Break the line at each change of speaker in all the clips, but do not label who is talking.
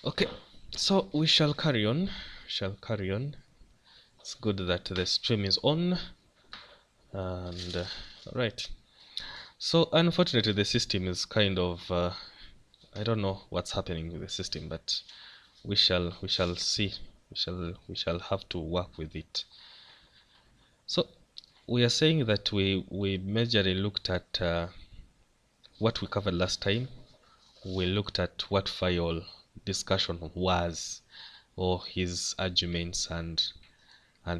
Okay, so we shall carry on. It's good that the stream is on, and right. So unfortunately, the system is kind of I don't know what's happening with the system, but we shall see. We shall have to work with it. So we are saying that we majorly looked at what we covered last time. We looked at what Fayol discussion was, or his arguments and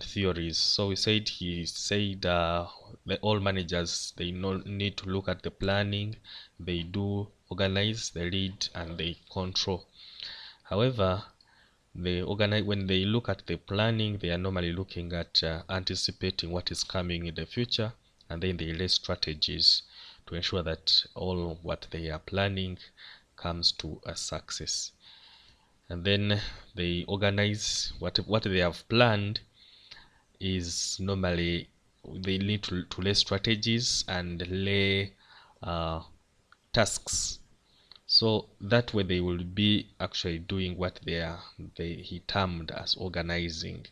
theories. So he said all managers, they need to look at the planning. They do organize, they lead, and they control. However, when they look at the planning, they are normally looking at anticipating what is coming in the future, and then they lay strategies to ensure that all what they are planning comes to a success. And then they organize what they have planned. Is normally they need to lay strategies and lay tasks, so that way they will be actually doing what he termed as organizing.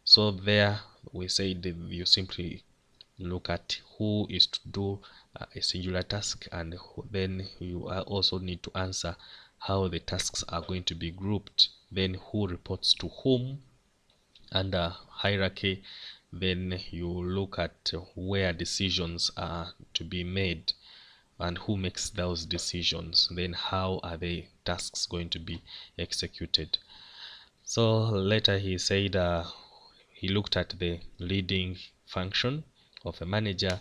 So there we say that you simply look at who is to do a singular task, and then you also need to answer how the tasks are going to be grouped, then who reports to whom under hierarchy. Then you look at where decisions are to be made and who makes those decisions, then how are the tasks going to be executed. So later he said he looked at the leading function of a manager,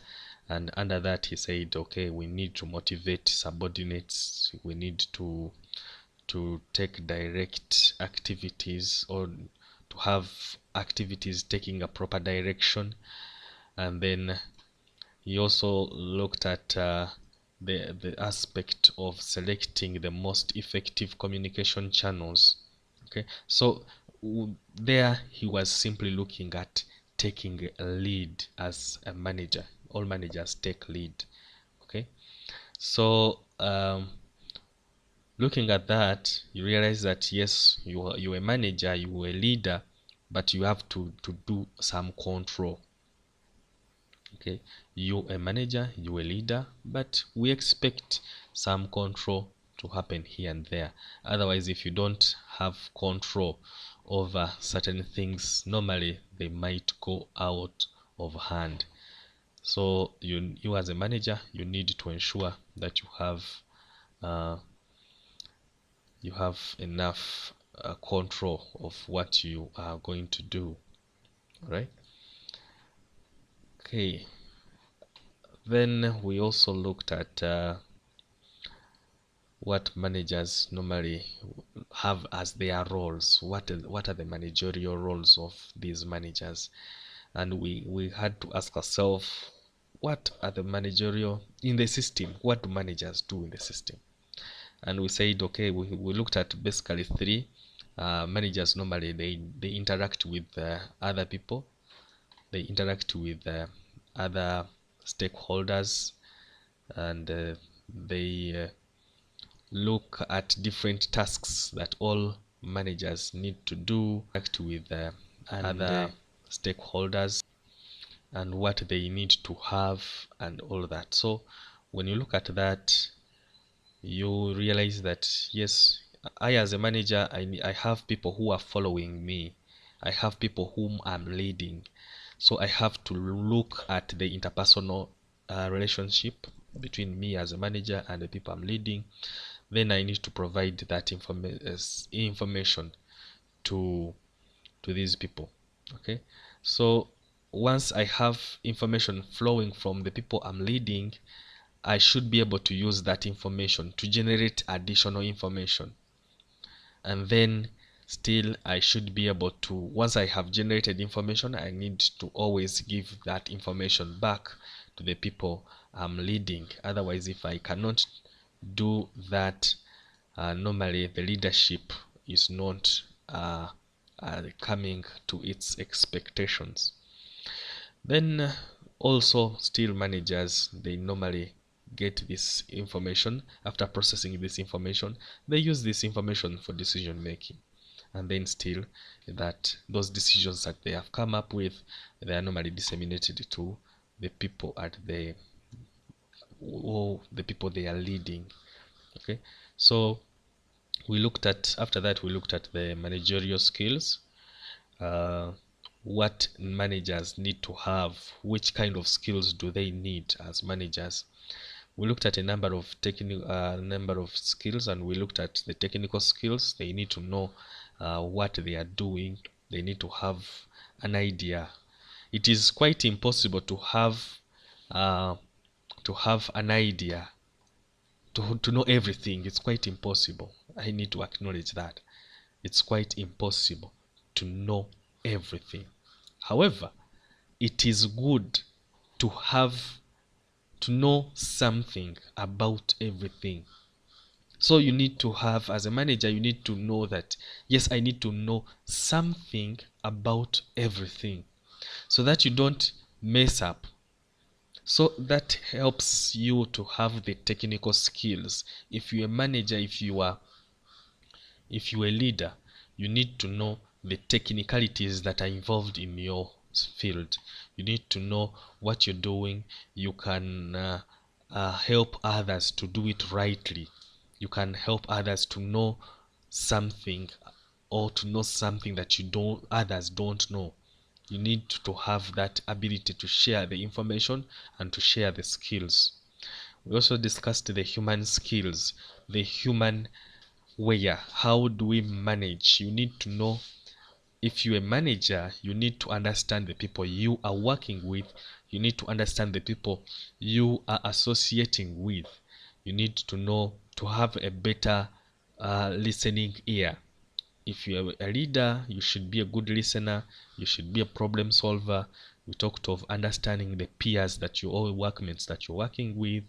and under that he said, okay, we need to motivate subordinates, we need to take direct activities, or to have activities taking a proper direction. And then he also looked at the aspect of selecting the most effective communication channels. Okay, so there he was simply looking at taking a lead as a manager. All managers take lead. Okay, so looking at that, you realize that yes, you're a manager, you're a leader, but you have to do some control. Okay, you a manager, you a leader, but we expect some control to happen here and there. Otherwise, if you don't have control over certain things, normally they might go out of hand. So you as a manager, you need to ensure that uh, you have enough control of what you are going to do. Right? Okay. Then we also looked at what managers normally have as their roles. What are the managerial roles of these managers? And we had to ask ourselves, what are the managerial in the system? What do managers do in the system? And we said, okay, we looked at basically three. Managers normally they interact with other people, they interact with other stakeholders, and they look at different tasks that all managers need to do, act with other stakeholders, and what they need to have, and all that. So when you look at that, you realize that yes, I as a manager, I have people who are following me, I have people whom I'm leading. So I have to look at the interpersonal relationship between me as a manager and the people I'm leading. Then I need to provide that information to these people. Okay, so once I have information flowing from the people I'm leading, I should be able to use that information to generate additional information. And then still I should be able to, once I have generated information, I need to always give that information back to the people I'm leading. Otherwise, if I cannot do that, normally the leadership is not coming to its expectations. Then also still managers, they normally get this information. After processing this information, they use this information for decision making, and then still that those decisions that they have come up with, they are normally disseminated to the people at the people they are leading. Okay, so after that we looked at the managerial skills, uh, what managers need to have, which kind of skills do they need as managers. We looked at a number of skills, and we looked at the technical skills. They need to know what they are doing. They need to have an idea. It is quite impossible to have an idea, to know everything. It's quite impossible. I need to acknowledge that. It's quite impossible to know everything. However, it is good to know something about everything. So you need to have, as a manager, you need to know that, yes, I need to know something about everything, so that you don't mess up. So that helps you to have the technical skills. If you're a manager, if you're a leader, you need to know the technicalities that are involved in your field. You need to know what you're doing. You can help others to do it rightly. You can help others to know something, or to know something that others don't know. You need to have that ability to share the information and to share the skills. We also discussed the human skills, the human where. How do we manage? You need to know, if you're a manager, you need to understand the people you are working with. You need to understand the people you are associating with. You need to know, to have a better listening ear. If you're a leader, you should be a good listener. You should be a problem solver. We talked of understanding the peers that you all workmates that you're working with.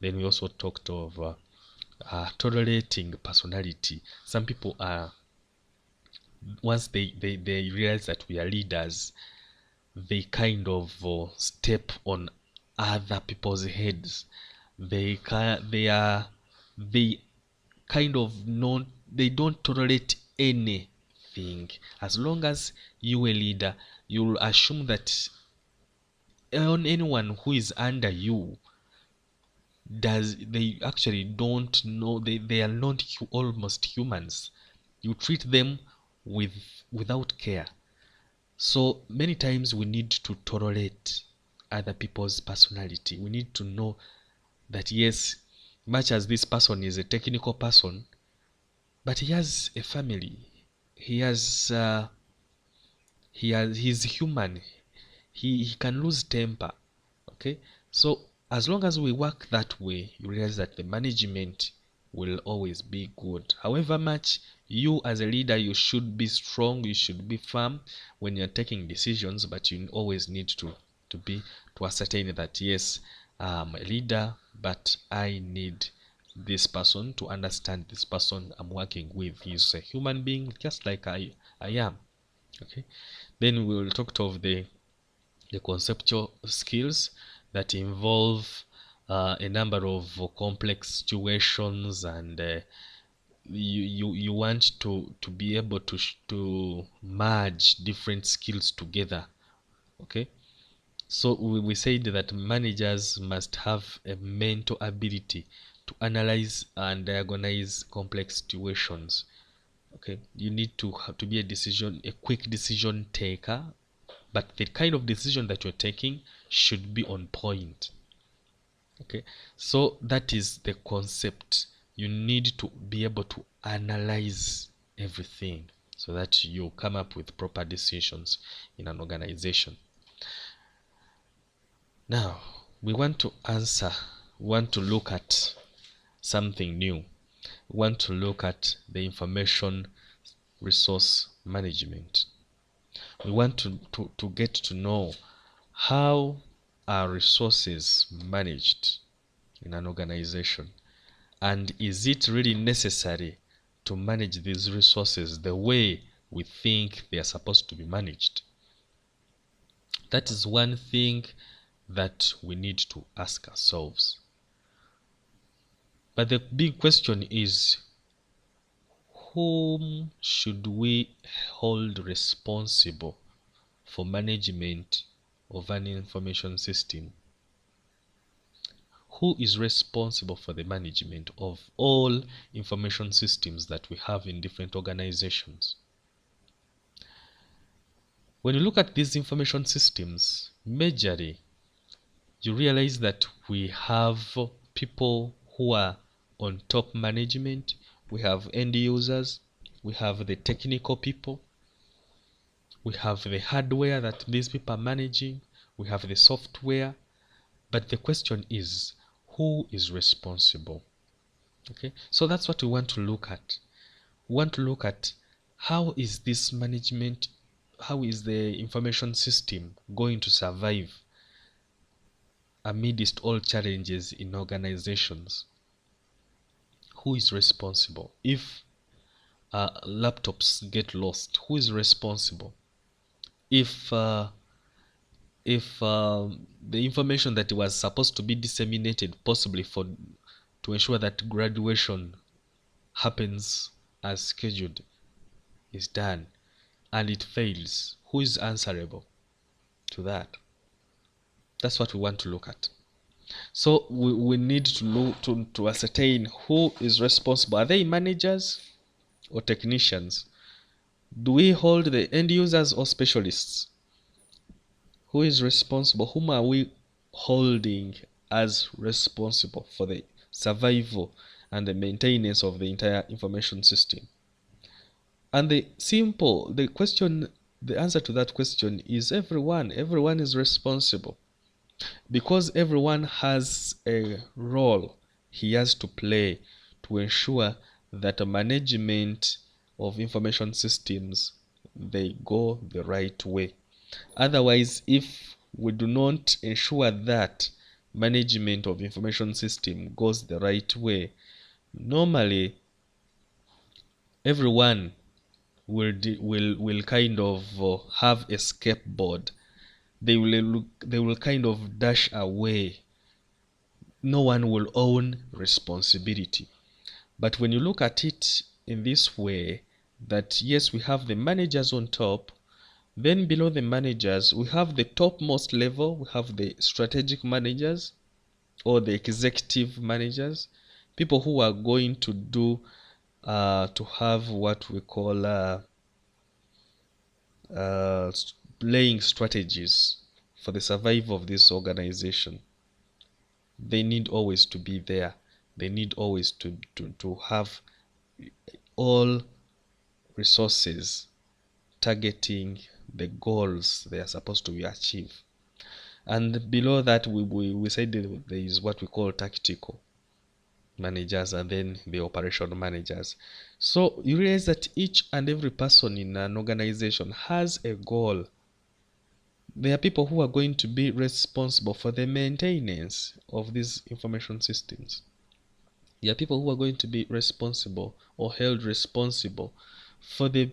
Then we also talked of tolerating personality. Some people are, once they realize that we are leaders, they kind of step on other people's heads. They kind of not, they don't tolerate anything. As long as you a leader, you'll assume that on anyone who is under you, they actually don't know, they are not almost humans. You treat them without care. So many times we need to tolerate other people's personality. We need to know that, yes, much as this person is a technical person, but he has a family. He's human. He can lose temper. Okay, so as long as we work that way, you realize that the management will always be good. However much you as a leader, you should be strong, you should be firm when you're taking decisions, but you always need to ascertain that, yes, I'm a leader, but I need this person to understand this person I'm working with. He's a human being just like I am. Okay, then we will talk of the conceptual skills that involve a number of complex situations, and you want to be able to merge different skills together. Okay, so we said that managers must have a mental ability to analyze and diagnose complex situations. Okay, you need to have to be a quick decision taker, but the kind of decision that you're taking should be on point. Okay, so that is the concept. You need to be able to analyze everything so that you come up with proper decisions in an organization. Now we want to look at something new. We want to look at the information resource management. We want to get to know, how are resources managed in an organization, and is it really necessary to manage these resources the way we think they are supposed to be managed? That is one thing that we need to ask ourselves. But the big question is, whom should we hold responsible for management of an information system? Who is responsible for the management of all information systems that we have in different organizations? When you look at these information systems, majorly, you realize that we have people who are on top management, we have end users, we have the technical people, we have the hardware that these people are managing, we have the software. But the question is, who is responsible? Okay, so that's what we want to look at. We want to look at how is this management, how is the information system going to survive amidst all challenges in organizations? Who is responsible? If laptops get lost, who is responsible? If the information that was supposed to be disseminated, possibly to ensure that graduation happens as scheduled, is done, and it fails, who is answerable to that? That's what we want to look at. So we need to look to ascertain who is responsible. Are they managers or technicians? Do we hold the end users or specialists? Who is responsible? Whom are we holding as responsible for the survival and the maintenance of the entire information system? And the answer to that question is everyone. Everyone is responsible, because everyone has a role he has to play to ensure that the management of information systems, they go the right way. Otherwise, if we do not ensure that management of information system goes the right way, normally everyone will kind of have a scapegoat. They will kind of dash away. No one will own responsibility. But when you look at it in this way, that yes, we have the managers on top, then below the managers, we have the topmost level, we have the strategic managers or the executive managers, people who are going to do, to have what we call laying strategies for the survival of this organization. They need always to be there. They need always to have all resources targeting the goals they are supposed to achieve. And below that, we said there is what we call tactical managers, and then the operational managers. So you realize that each and every person in an organization has a goal. There are people who are going to be responsible for the maintenance of these information systems. There are people who are going to be responsible or held responsible for the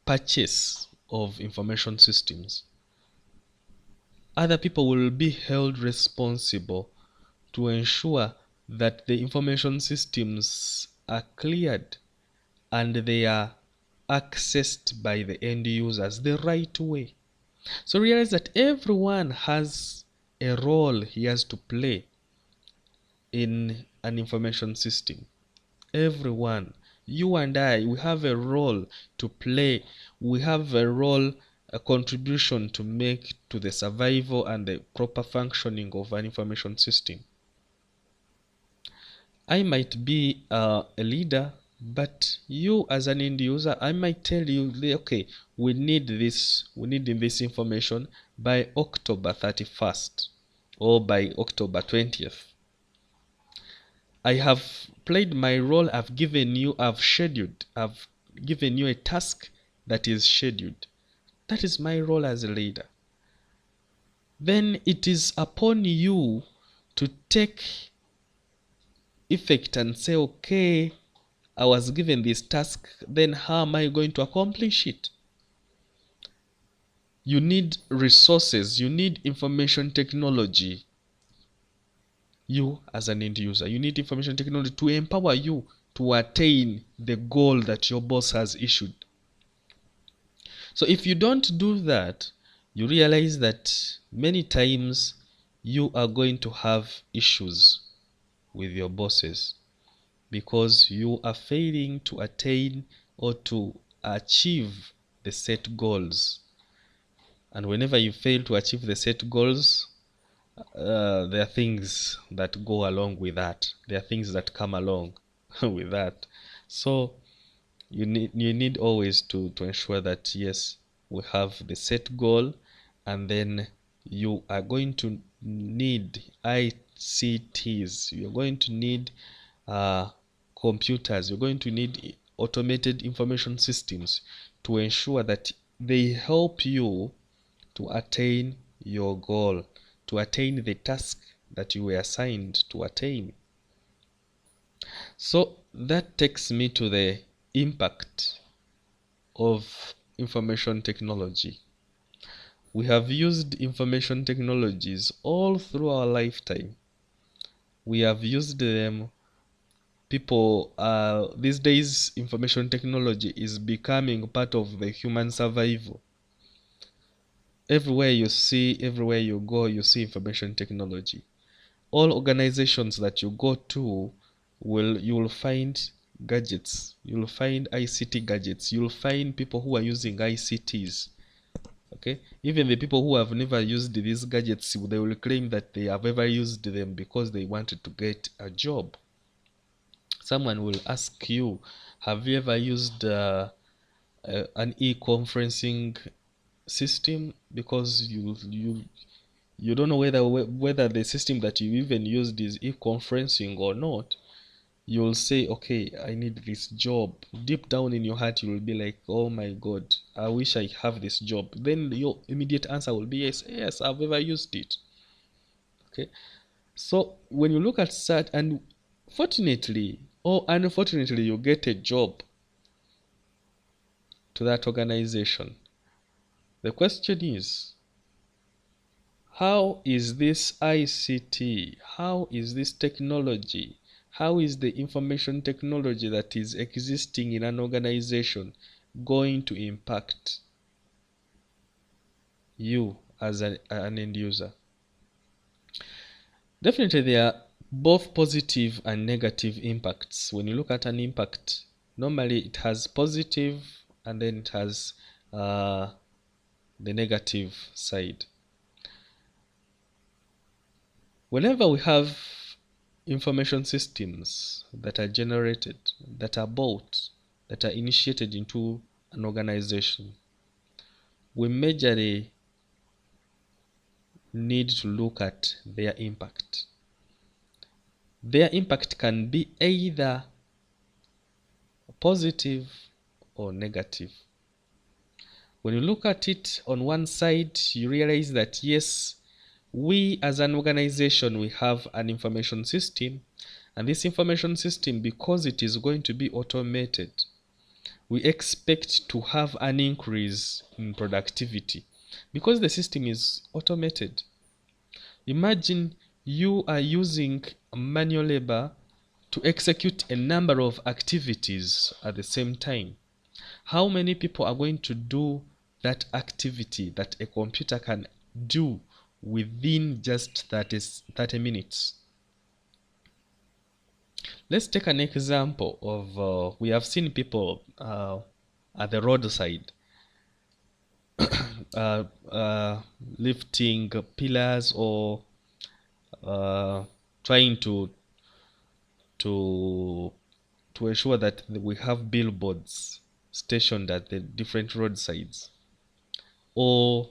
purchase of information systems. Other people will be held responsible to ensure that the information systems are cleared and they are accessed by the end users the right way. So realize that everyone has a role he has to play in an information system. Everyone, you and I, we have a role to play. We have a role, a contribution to make to the survival and the proper functioning of an information system. I might be a leader, but you as an end user, I might tell you, okay, we need this information by October 31st or by October 20th. I have played my role. I've given you a task that is scheduled. That is my role as a leader. Then it is upon you to take effect and say, okay, I was given this task, then how am I going to accomplish it? You need resources, you need information technology You as an end user, you need information technology to empower you to attain the goal that your boss has issued. So if you don't do that, you realize that many times you are going to have issues with your bosses because you are failing to attain or to achieve the set goals. And whenever you fail to achieve the set goals, there are things that go along with that. There are things that come along with that. So you need always to ensure that yes, we have the set goal, and then you are going to need ICTs. You're going to need uh, computers. You're going to need automated information systems to ensure that they help you to attain your goal, to attain the task that you were assigned to attain. So that takes me to the impact of information technology. We have used information technologies all through our lifetime. We have used them. People, these days, information technology is becoming part of the human survival. Everywhere you see, everywhere you go, you see information technology. All organizations that you go to, you will find gadgets. You'll find ICT gadgets. You'll find people who are using ICTs. Okay, even the people who have never used these gadgets, they will claim that they have ever used them because they wanted to get a job. Someone will ask you, have you ever used an e-conferencing system? Because you don't know whether the system that you even used is e-conferencing or not. You'll say, okay, I need this job. Deep down in your heart, you will be like, oh my God, I wish I have this job. Then your immediate answer will be, yes, yes, I've ever used it. Okay. So when you look at that, and fortunately or unfortunately, you get a job to that organization. The question is, how is this ICT? How is this technology? How is the information technology that is existing in an organization going to impact you as an end user? Definitely, there are both positive and negative impacts. When you look at an impact, normally it has positive and then it has the negative side. Whenever we have information systems that are generated, that are bought, that are initiated into an organization, we majorly need to look at their impact. Their impact can be either positive or negative. When you look at it on one side, you realize that yes, we as an organization, we have an information system, and this information system, because it is going to be automated, we expect to have an increase in productivity because the system is automated. Imagine you are using manual labor to execute a number of activities at the same time. How many people are going to do that activity that a computer can do within just 30 minutes? Let's take an example of we have seen people at the roadside uh, uh, lifting pillars or uh, trying to to ensure that we have billboards stationed at the different roadsides. Or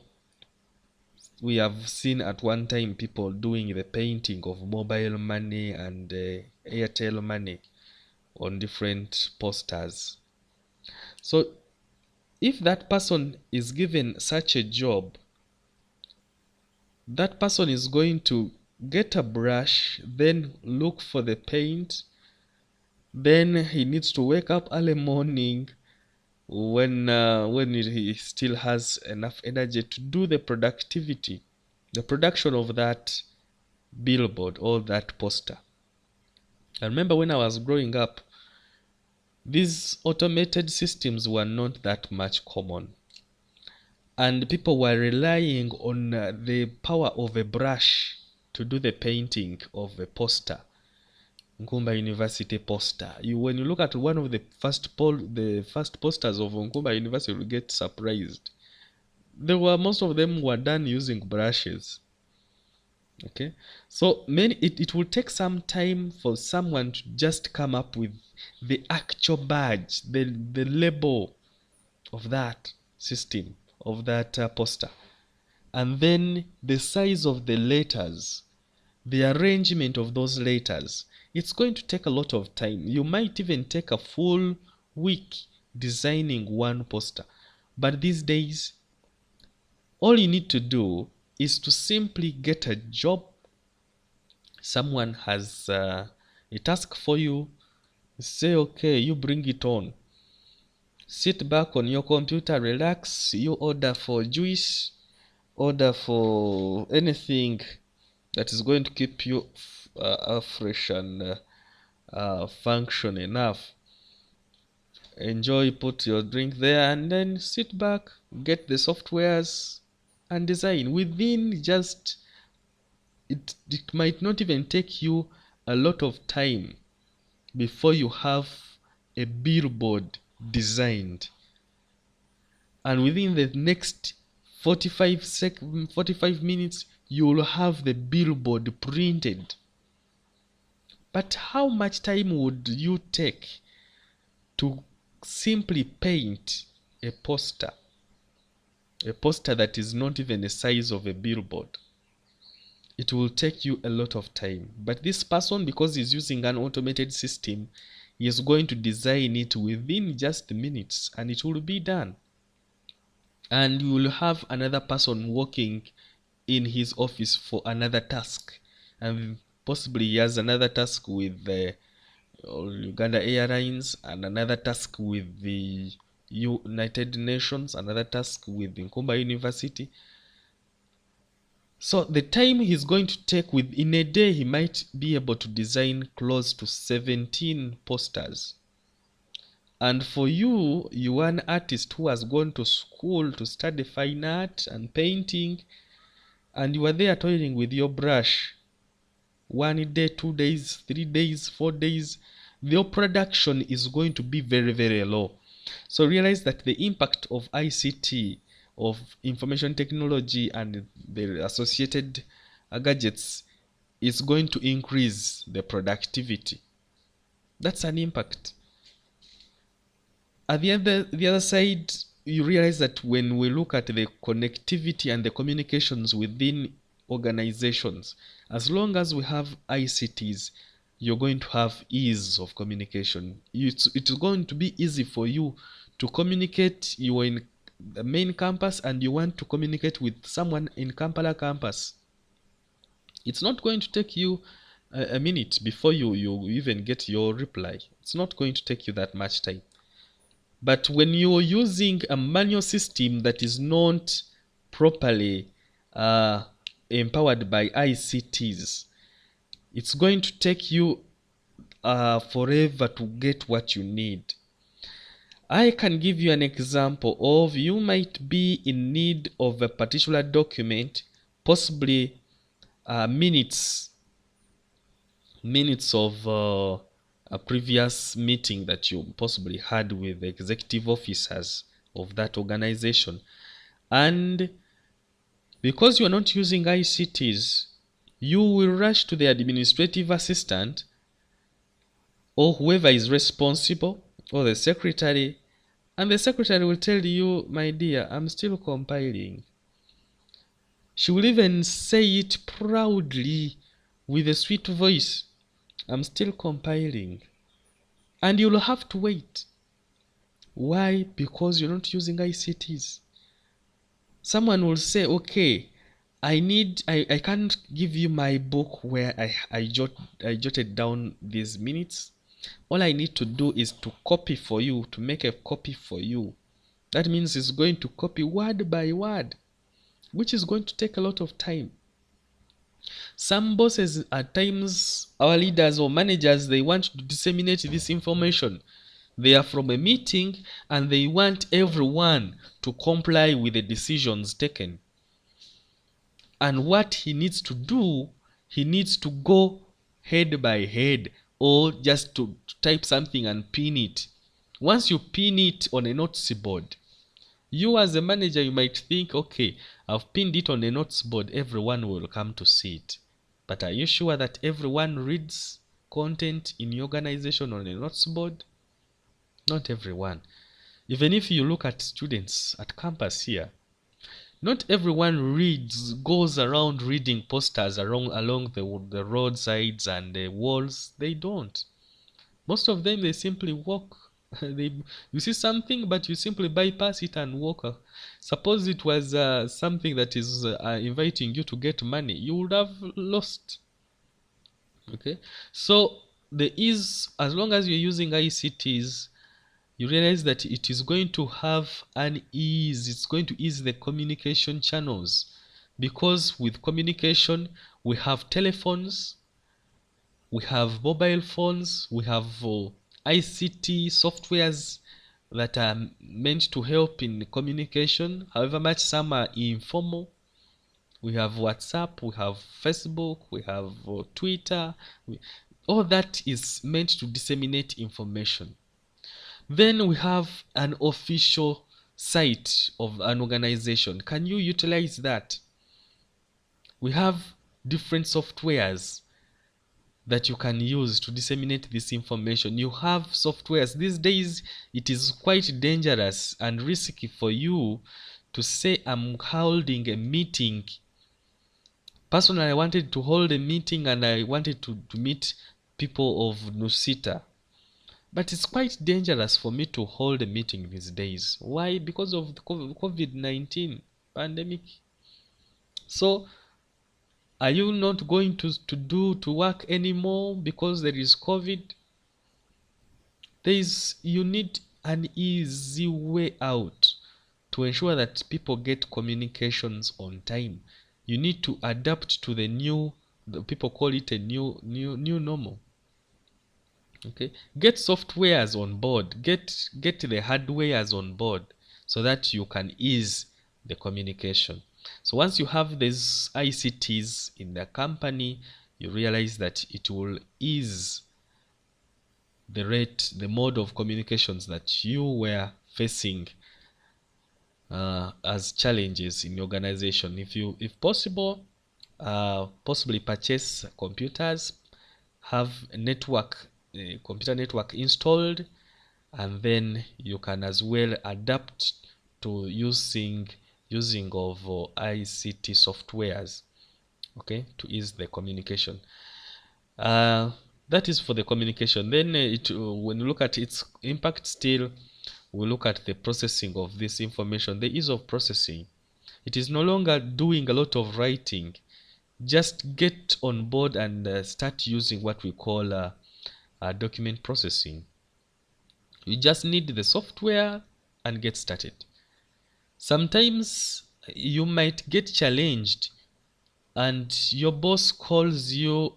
we have seen at one time people doing the painting of mobile money and Airtel money on different posters. So if that person is given such a job, that person is going to get a brush, then look for the paint, then he needs to wake up early morning when he still has enough energy to do the production of that billboard or that poster. I remember when I was growing up, these automated systems were not that much common, and people were relying on the power of a brush to do the painting of a poster. Nkumba University poster. When you look at one of the first posters of Nkumba University, you will get surprised. Most of them were done using brushes. Okay, so it will take some time for someone to just come up with the actual badge, the label of that system, of that poster, and then the size of the letters, the arrangement of those letters. It's going to take a lot of time. You might even take a full week designing one poster. But these days, all you need to do is to simply get a job. Someone has a task for you. Say, okay, you bring it on. Sit back on your computer, relax. You order for juice, order for anything that is going to keep you fresh and function enough. Enjoy, put your drink there, and then sit back, get the softwares, and design. Within just, it might not even take you a lot of time before you have a billboard designed. And within the next 45 minutes, you will have the billboard printed. But how much time would you take to simply paint a poster that is not even the size of a billboard? It will take you a lot of time. But this person, because he's using an automated system, he is going to design it within just minutes, and it will be done. And you will have another person working in his office for another task, and possibly he has another task with the Uganda Airlines, and another task with the United Nations, another task with Nkumba University. So the time he's going to take, within a day, he might be able to design close to 17 posters. And for you, you are an artist who has gone to school to study fine art and painting, and you are there toiling with your brush. 1 day, 2 days, 3 days, 4 days, your production is going to be very, very low. So realize that the impact of ICT, of information technology and the associated gadgets, is going to increase the productivity. That's an impact. At the other side, you realize that when we look at the connectivity and the communications within organizations, as long as we have ICTs, you're going to have ease of communication. It's going to be easy for you to communicate. You are in the main campus and you want to communicate with someone in Kampala campus. It's not going to take you a minute before you even get your reply. It's not going to take you that much time. But when you're using a manual system that is not properly empowered by ICTs, it's going to take you forever to get what you need. I can give you an example of, you might be in need of a particular document, possibly minutes of a previous meeting that you possibly had with the executive officers of that organization. And because you are not using ICTs, you will rush to the administrative assistant or whoever is responsible, or the secretary, and the secretary will tell you, my dear, I'm still compiling. She will even say it proudly with a sweet voice, I'm still compiling. And you'll have to wait. Why? Because you're not using ICTs. Someone will say, okay, I can't give you my book where I jotted down these minutes. All I need to do is to copy for you, to make a copy for you. That means it's going to copy word by word, which is going to take a lot of time. Some bosses, at times, our leaders or managers, they want to disseminate this information. They are from a meeting and they want everyone to comply with the decisions taken. And what he needs to do, he needs to go head by head, or just to type something and pin it. Once you pin it on a notice board, you as a manager, you might think, okay, I've pinned it on a notice board, everyone will come to see it. But are you sure that everyone reads content in your organization on a notice board? Not everyone. Even if you look at students at campus here, not everyone goes around reading posters along the roadsides and the walls. They don't. Most of them, they simply walk. You see something, but you simply bypass it and walk. Suppose it was something that is inviting you to get money, you would have lost. Okay, so as long as you're using ICTs, you realize that it is going to have an ease. It's going to ease the communication channels, because with communication we have telephones, we have mobile phones, we have ICT softwares that are meant to help in communication, however much some are informal. We have WhatsApp, we have Facebook, we have Twitter. All that is meant to disseminate information. Then we have an official site of an organization. Can you utilize that? We have different softwares that you can use to disseminate this information. You have softwares. These days, it is quite dangerous and risky for you to say, I'm holding a meeting. Personally, I wanted to hold a meeting and I wanted to meet people of Nusita. But it's quite dangerous for me to hold a meeting these days. Why? Because of the COVID-19 pandemic. So, are you not going to work anymore because there is COVID? You need an easy way out to ensure that people get communications on time. You need to adapt to the people call it a new normal. Okay, get softwares on board, get the hardwares on board, so that you can ease the communication. So once you have these ICTs in the company, you realize that it will ease the mode of communications that you were facing as challenges in your organization. If possible, possibly purchase computers, have a computer network installed, and then you can as well adapt to using of ICT softwares, okay, to ease the communication. That is for the communication. Then when you look at its impact, still we look at the processing of this information, the ease of processing. It is no longer doing a lot of writing. Just get on board and start using what we call document processing. You just need the software and get started. Sometimes you might get challenged and your boss calls you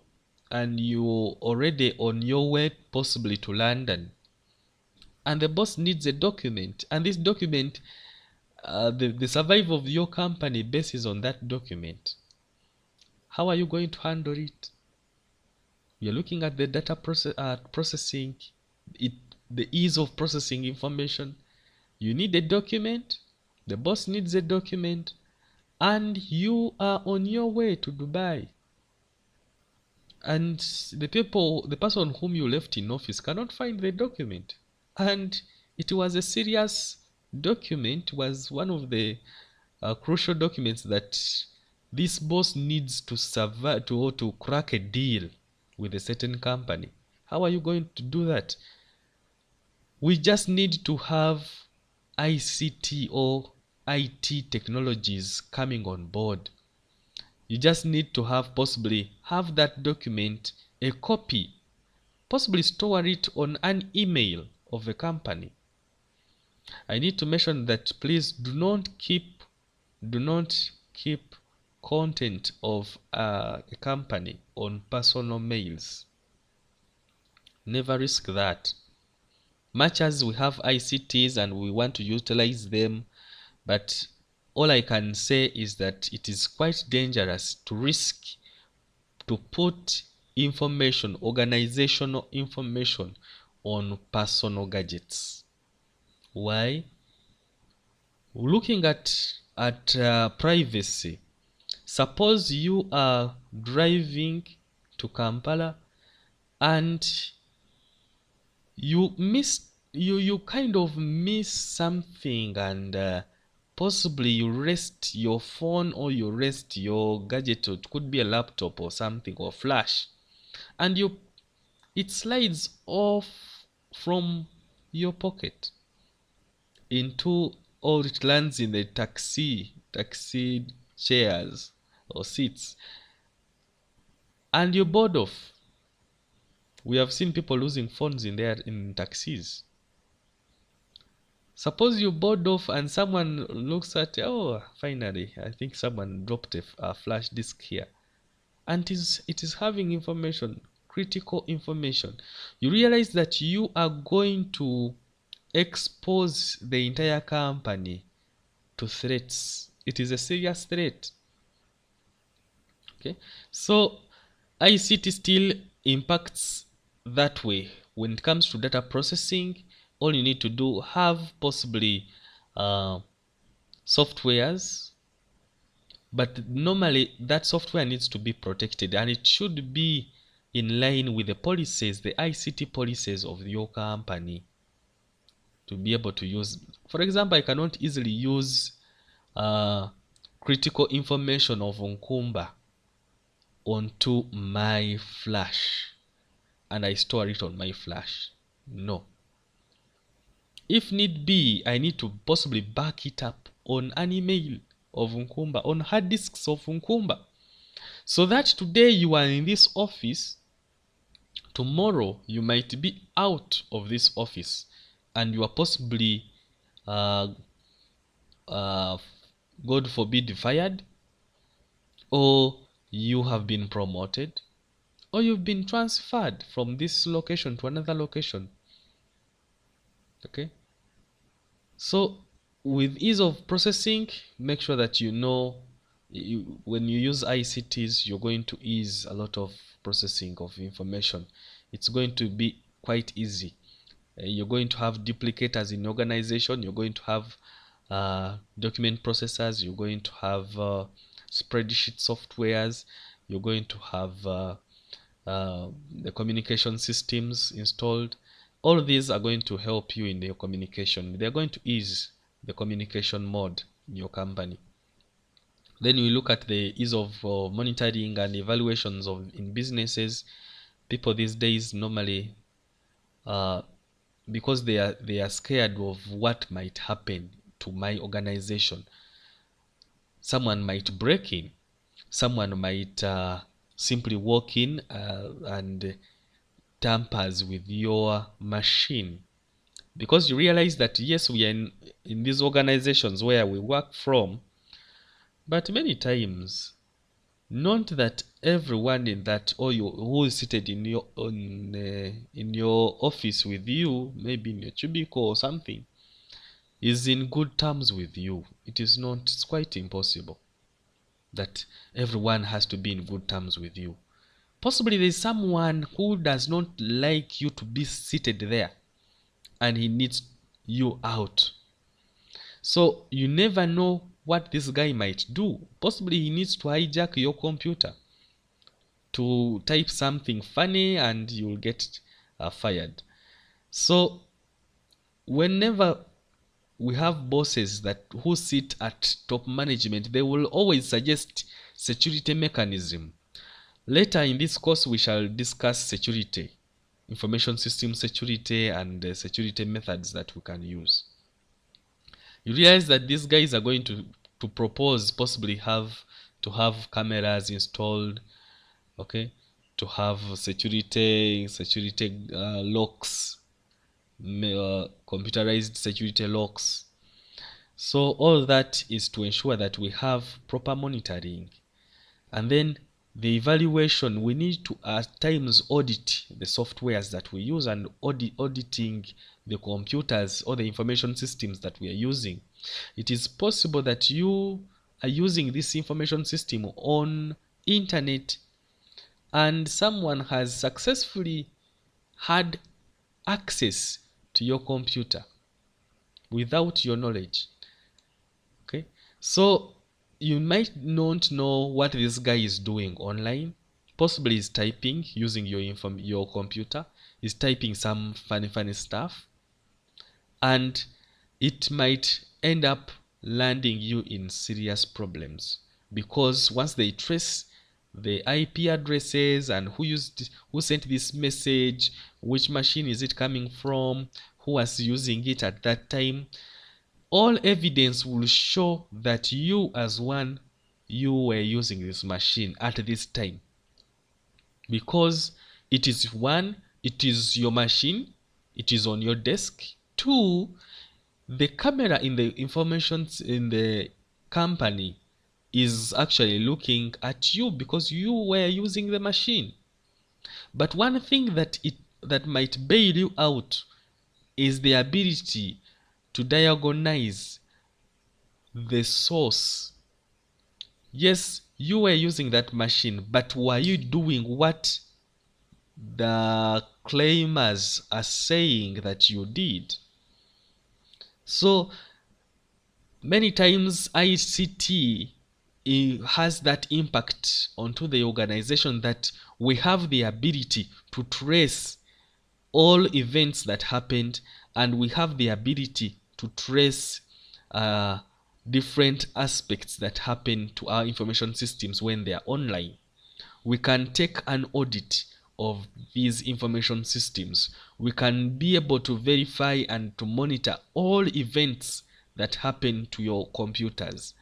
and you're already on your way possibly to London, and the boss needs a document, and this document, the survival of your company bases on that document. How are you going to handle it? You're looking at the data processing, the ease of processing information. You need a document, the boss needs a document, and you are on your way to Dubai. And the person whom you left in office cannot find the document. And it was a serious document, was one of the crucial documents that this boss needs to survive, to crack a deal with a certain company. How are you going to do that? We just need to have ICT or IT technologies coming on board. You just need to possibly have that document, a copy, possibly store it on an email of a company. I need to mention that please do not keep content of a company on personal mails. Never risk that. Much as we have ICTs and we want to utilize them, but all I can say is that it is quite dangerous to risk to put information, organizational information, on personal gadgets. Why? Looking at privacy. Suppose you are driving to Kampala and you kind of miss something, and possibly you rest your phone or you rest your gadget. It could be a laptop or something, or flash, and it slides off from your pocket into, or it lands in the taxi chairs or seats, and you're bored off. We have seen people losing phones in taxis. Suppose you board off and someone looks at, oh, finally, I think someone dropped a flash disk here. And it is having information, critical information. You realize that you are going to expose the entire company to threats. It is a serious threat. Okay, so ICT still impacts that way. When it comes to data processing, all you need to do, have possibly softwares, but normally that software needs to be protected, and it should be in line with the policies, the ICT policies of your company, to be able to use. For example, I cannot easily use critical information of Nkumba onto my flash and I store it on my flash. No. If need be, I need to possibly back it up on an email of Nkumba, on hard disks of Nkumba, so that today you are in this office, tomorrow you might be out of this office and you are possibly God forbid fired, or you have been promoted, or you've been transferred from this location to another location. Okay, so with ease of processing, make sure that when you use ICTs, you're going to ease a lot of processing of information. It's going to be quite easy. You're going to have duplicators in organization. You're going to have document processors. You're going to have spreadsheet softwares. You're going to have the communication systems installed. All of these are going to help you in your communication. They're going to ease the communication mode in your company. Then we look at the ease of monitoring and evaluations in businesses. People these days normally, because they are scared of what might happen to my organization. Someone might break in. Someone might simply walk in and tampers with your machine, because you realize that yes, we are in these organizations where we work from, but many times not that everyone in that, or who is seated in your office with you, maybe in your cubicle or something, is in good terms with you. It is not. It's quite impossible that everyone has to be in good terms with you. Possibly there is someone who does not like you to be seated there, and he needs you out. So you never know what this guy might do. Possibly he needs to hijack your computer to type something funny and you'll get fired. So whenever we have bosses who sit at top management, they will always suggest security mechanism. Later in this course, we shall discuss security, information system security, and security methods that we can use. You realize that these guys are going to propose possibly to have cameras installed, okay, to have security locks, computerized security locks. So all that is to ensure that we have proper monitoring And then the evaluation, we need to at times audit the softwares that we use and auditing the computers or the information systems that we are using. It is possible that you are using this information system on internet and someone has successfully had access to your computer without your knowledge. Okay, so you might not know what this guy is doing online. Possibly he's typing using your computer. He's typing some funny stuff, and it might end up landing you in serious problems, because once they trace the IP addresses and who sent this message, which machine is it coming from, who was using it at that time, all evidence will show that you were using this machine at this time, because it is your machine, it is on your desk. Two, the camera in the information in the company is actually looking at you because you were using the machine. But one thing that might bail you out is the ability to diagnose the source. Yes, you were using that machine, but were you doing what the claimers are saying that you did? So many times ICT has that impact onto the organization, that we have the ability to trace all events that happened, and we have the ability to trace different aspects that happen to our information systems when they are online. We can take an audit of these information systems. We can be able to verify and to monitor all events that happen to your computers.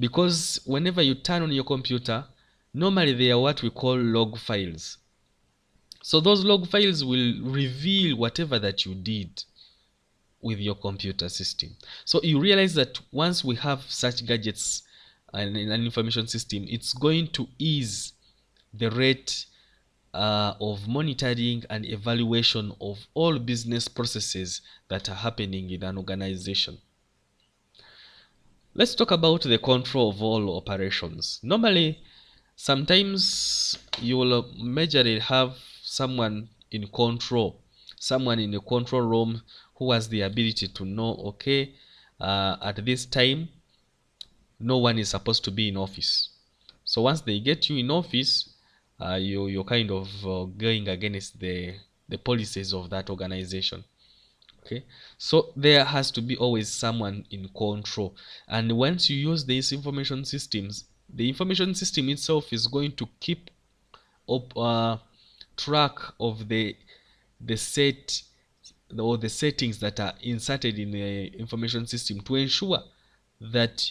Because whenever you turn on your computer, normally they are what we call log files. So those log files will reveal whatever that you did with your computer system. So you realize that once we have such gadgets and an information system, it's going to ease the rate of monitoring and evaluation of all business processes that are happening in an organization. Let's talk about the control of all operations. Normally, sometimes you will majorly have someone in a control room who has the ability to know, okay, at this time, no one is supposed to be in office. So once they get you in office, you're kind of going against the policies of that organization. Okay, so there has to be always someone in control, and once you use these information systems, the information system itself is going to keep up track of the set or the settings that are inserted in the information system, to ensure that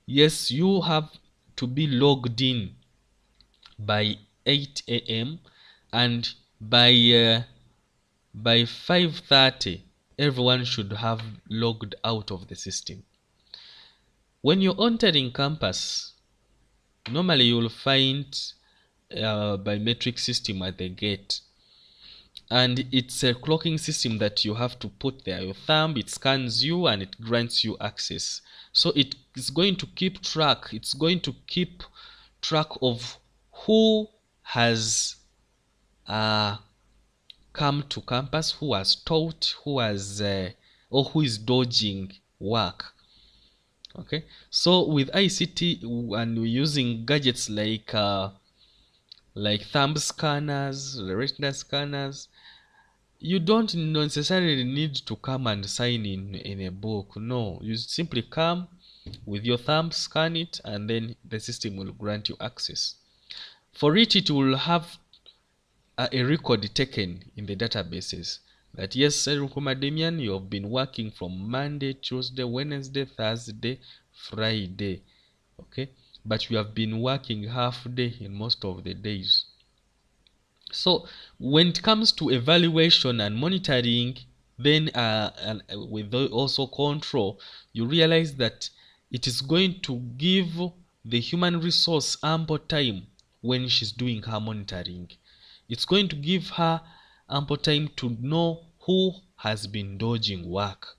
yes, you have to be logged in by 8 a.m. and by 5:30 everyone should have logged out of the system. When you're entering campus, normally you'll find a biometric system at the gate, and it's a clocking system that you have to put there. Your thumb, it scans you and it grants you access. So it is going to keep track, of who has come to campus, who has taught, who has or who is dodging work. Okay, so with ICT and we're using gadgets like thumb scanners, retina scanners, you don't necessarily need to come and sign in a book. No, you simply come with your thumb, scan it, and then the system will grant you access. For it will have a record taken in the databases that yes, Damian, you have been working from Monday, Tuesday, Wednesday, Thursday, Friday. Okay, but you have been working half day in most of the days. So when it comes to evaluation and monitoring, then and with also control, you realize that it is going to give the human resource ample time when she's doing her monitoring. It's going to give her ample time to know who has been dodging work.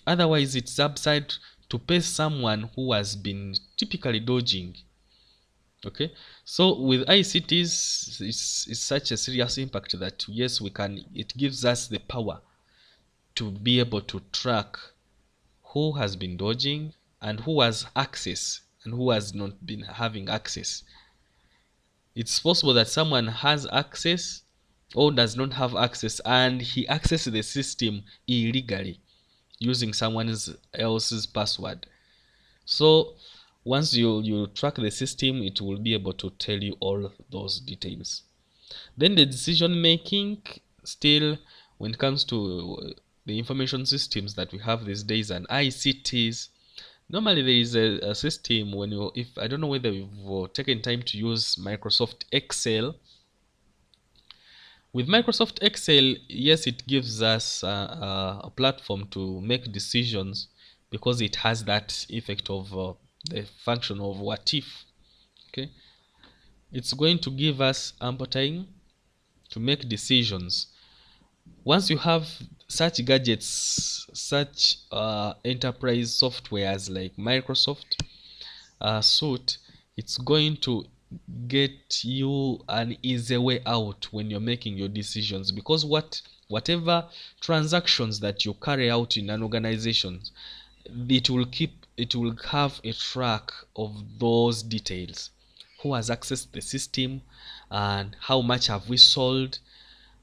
Otherwise, it's absurd to pay someone who has been typically dodging. Okay, so with ICTs, it's such a serious impact that yes, we can. It gives us the power to be able to track who has been dodging and who has access and who has not been having access. It's possible that someone has access or does not have access, and he accesses the system illegally using someone else's password. So once you track the system, it will be able to tell you all those details. Then the decision making, still, when it comes to the information systems that we have these days and ICTs, normally there is a system when you, if I don't know whether you've taken time to use Microsoft Excel. With Microsoft Excel, yes, it gives us a platform to make decisions because it has that effect of the function of what if. Okay, it's going to give us ample time to make decisions. Once you have such gadgets, such enterprise softwares like Microsoft Suite, it's going to get you an easy way out when you're making your decisions, because whatever transactions that you carry out in an organization, it will have a track of those details. Who has accessed the system, and how much have we sold,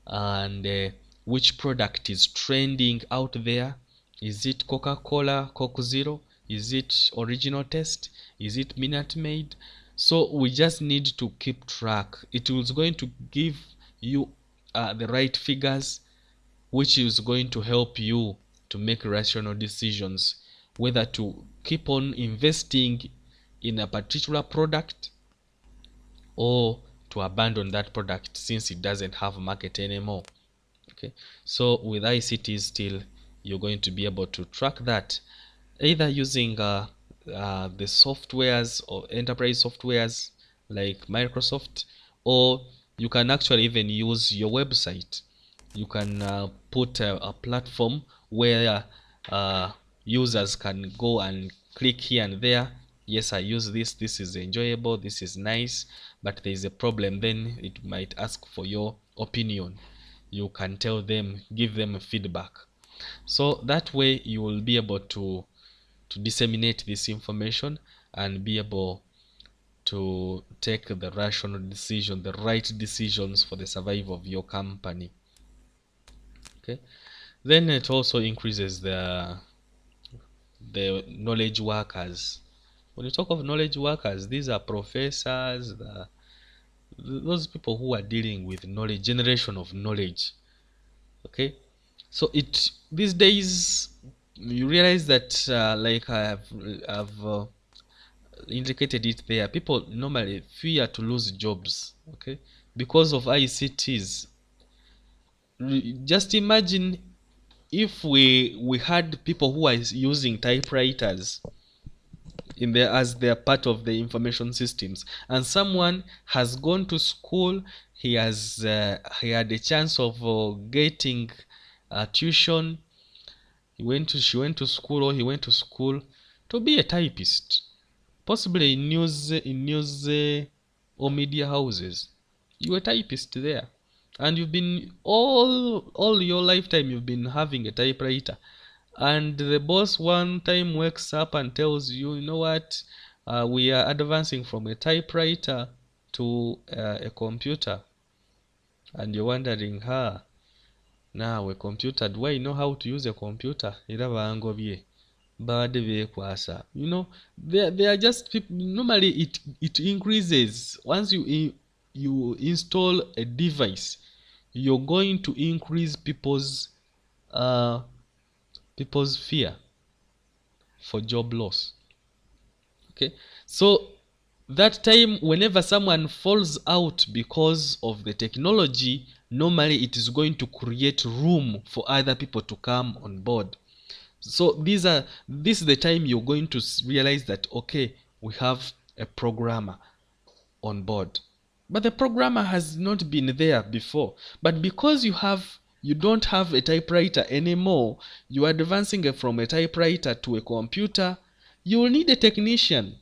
and which product is trending out there. Is it Coca-Cola, Coke Zero? Is it Original Taste? Is it Minute Maid? So we just need to keep track. It is going to give you the right figures, which is going to help you to make rational decisions, whether to keep on investing in a particular product or to abandon that product since it doesn't have a market anymore. Okay, so with ICT still, you're going to be able to track that either using the softwares or enterprise softwares like Microsoft, or you can actually even use your website. You can put a platform where users can go and click here and there. Yes, I use this is enjoyable, this is nice, but there is a problem. Then it might ask for your opinion. You can tell them, give them feedback. So that way you will be able to disseminate this information and be able to take the rational decision, the right decisions for the survival of your company. Okay, then it also increases the knowledge workers. When you talk of knowledge workers, these are professors, those people who are dealing with knowledge, generation of knowledge. Okay, so it these days you realize that like I've indicated it there, people normally fear to lose jobs, okay, because of ICTs. Just imagine if we had people who are using typewriters in there as they're part of the information systems, and someone has gone to school, he had a chance of getting tuition, she went to school, or he went to school to be a typist, possibly in news or media houses. You're a typist there, and you've been all your lifetime you've been having a typewriter, and the boss one time wakes up and tells you, you know what, we are advancing from a typewriter to a computer, and you're wondering, now a computer, do I know how to use a computer? Era bangobye babadde beekwasa. You know, they are just people. Normally it increases once you install a device. You're going to increase people's fear for job loss. Okay, so that time whenever someone falls out because of the technology, normally it is going to create room for other people to come on board. So this is the time you're going to realize that, okay, we have a programmer on board, but the programmer has not been there before. But because you don't have a typewriter anymore, you are advancing from a typewriter to a computer, you will need a technician.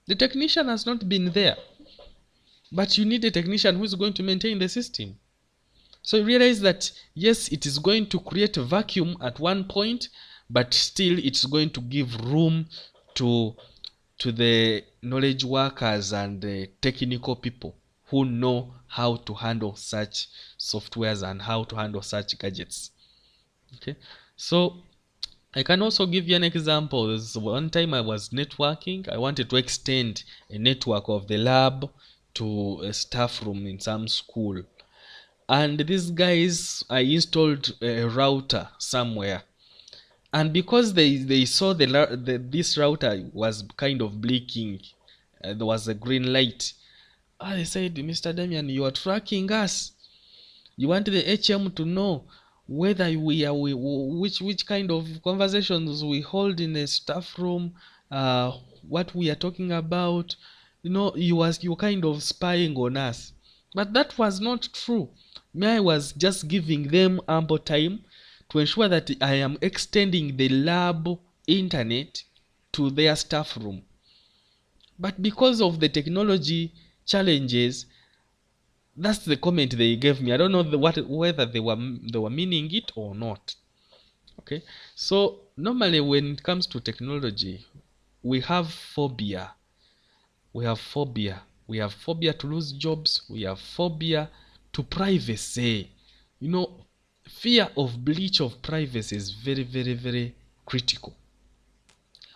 The technician has not been there, but you need a technician who is going to maintain the system. So you realize that yes, it is going to create a vacuum at one point, but still it's going to give room to the knowledge workers and the technical people who know how to handle such softwares and how to handle such gadgets. Okay, so I can also give you an example. There's one time I was networking. I wanted to extend a network of the lab to a staff room in some school. And these guys, I installed a router somewhere. And because they saw this router was kind of blinking, there was a green light. They said, Mr. Damian, you are tracking us. You want the HM to know whether which kind of conversations we hold in a staff room, what we are talking about. You kind of spying on us. But that was not true. I was just giving them ample time to ensure that I am extending the lab internet to their staff room. But because of the technology challenges, that's the comment they gave me. I don't know whether they were meaning it or not. Okay, so normally when it comes to technology, we have phobia. We have phobia. We have phobia to lose jobs. We have phobia to privacy. Fear of breach of privacy is very, very, very critical.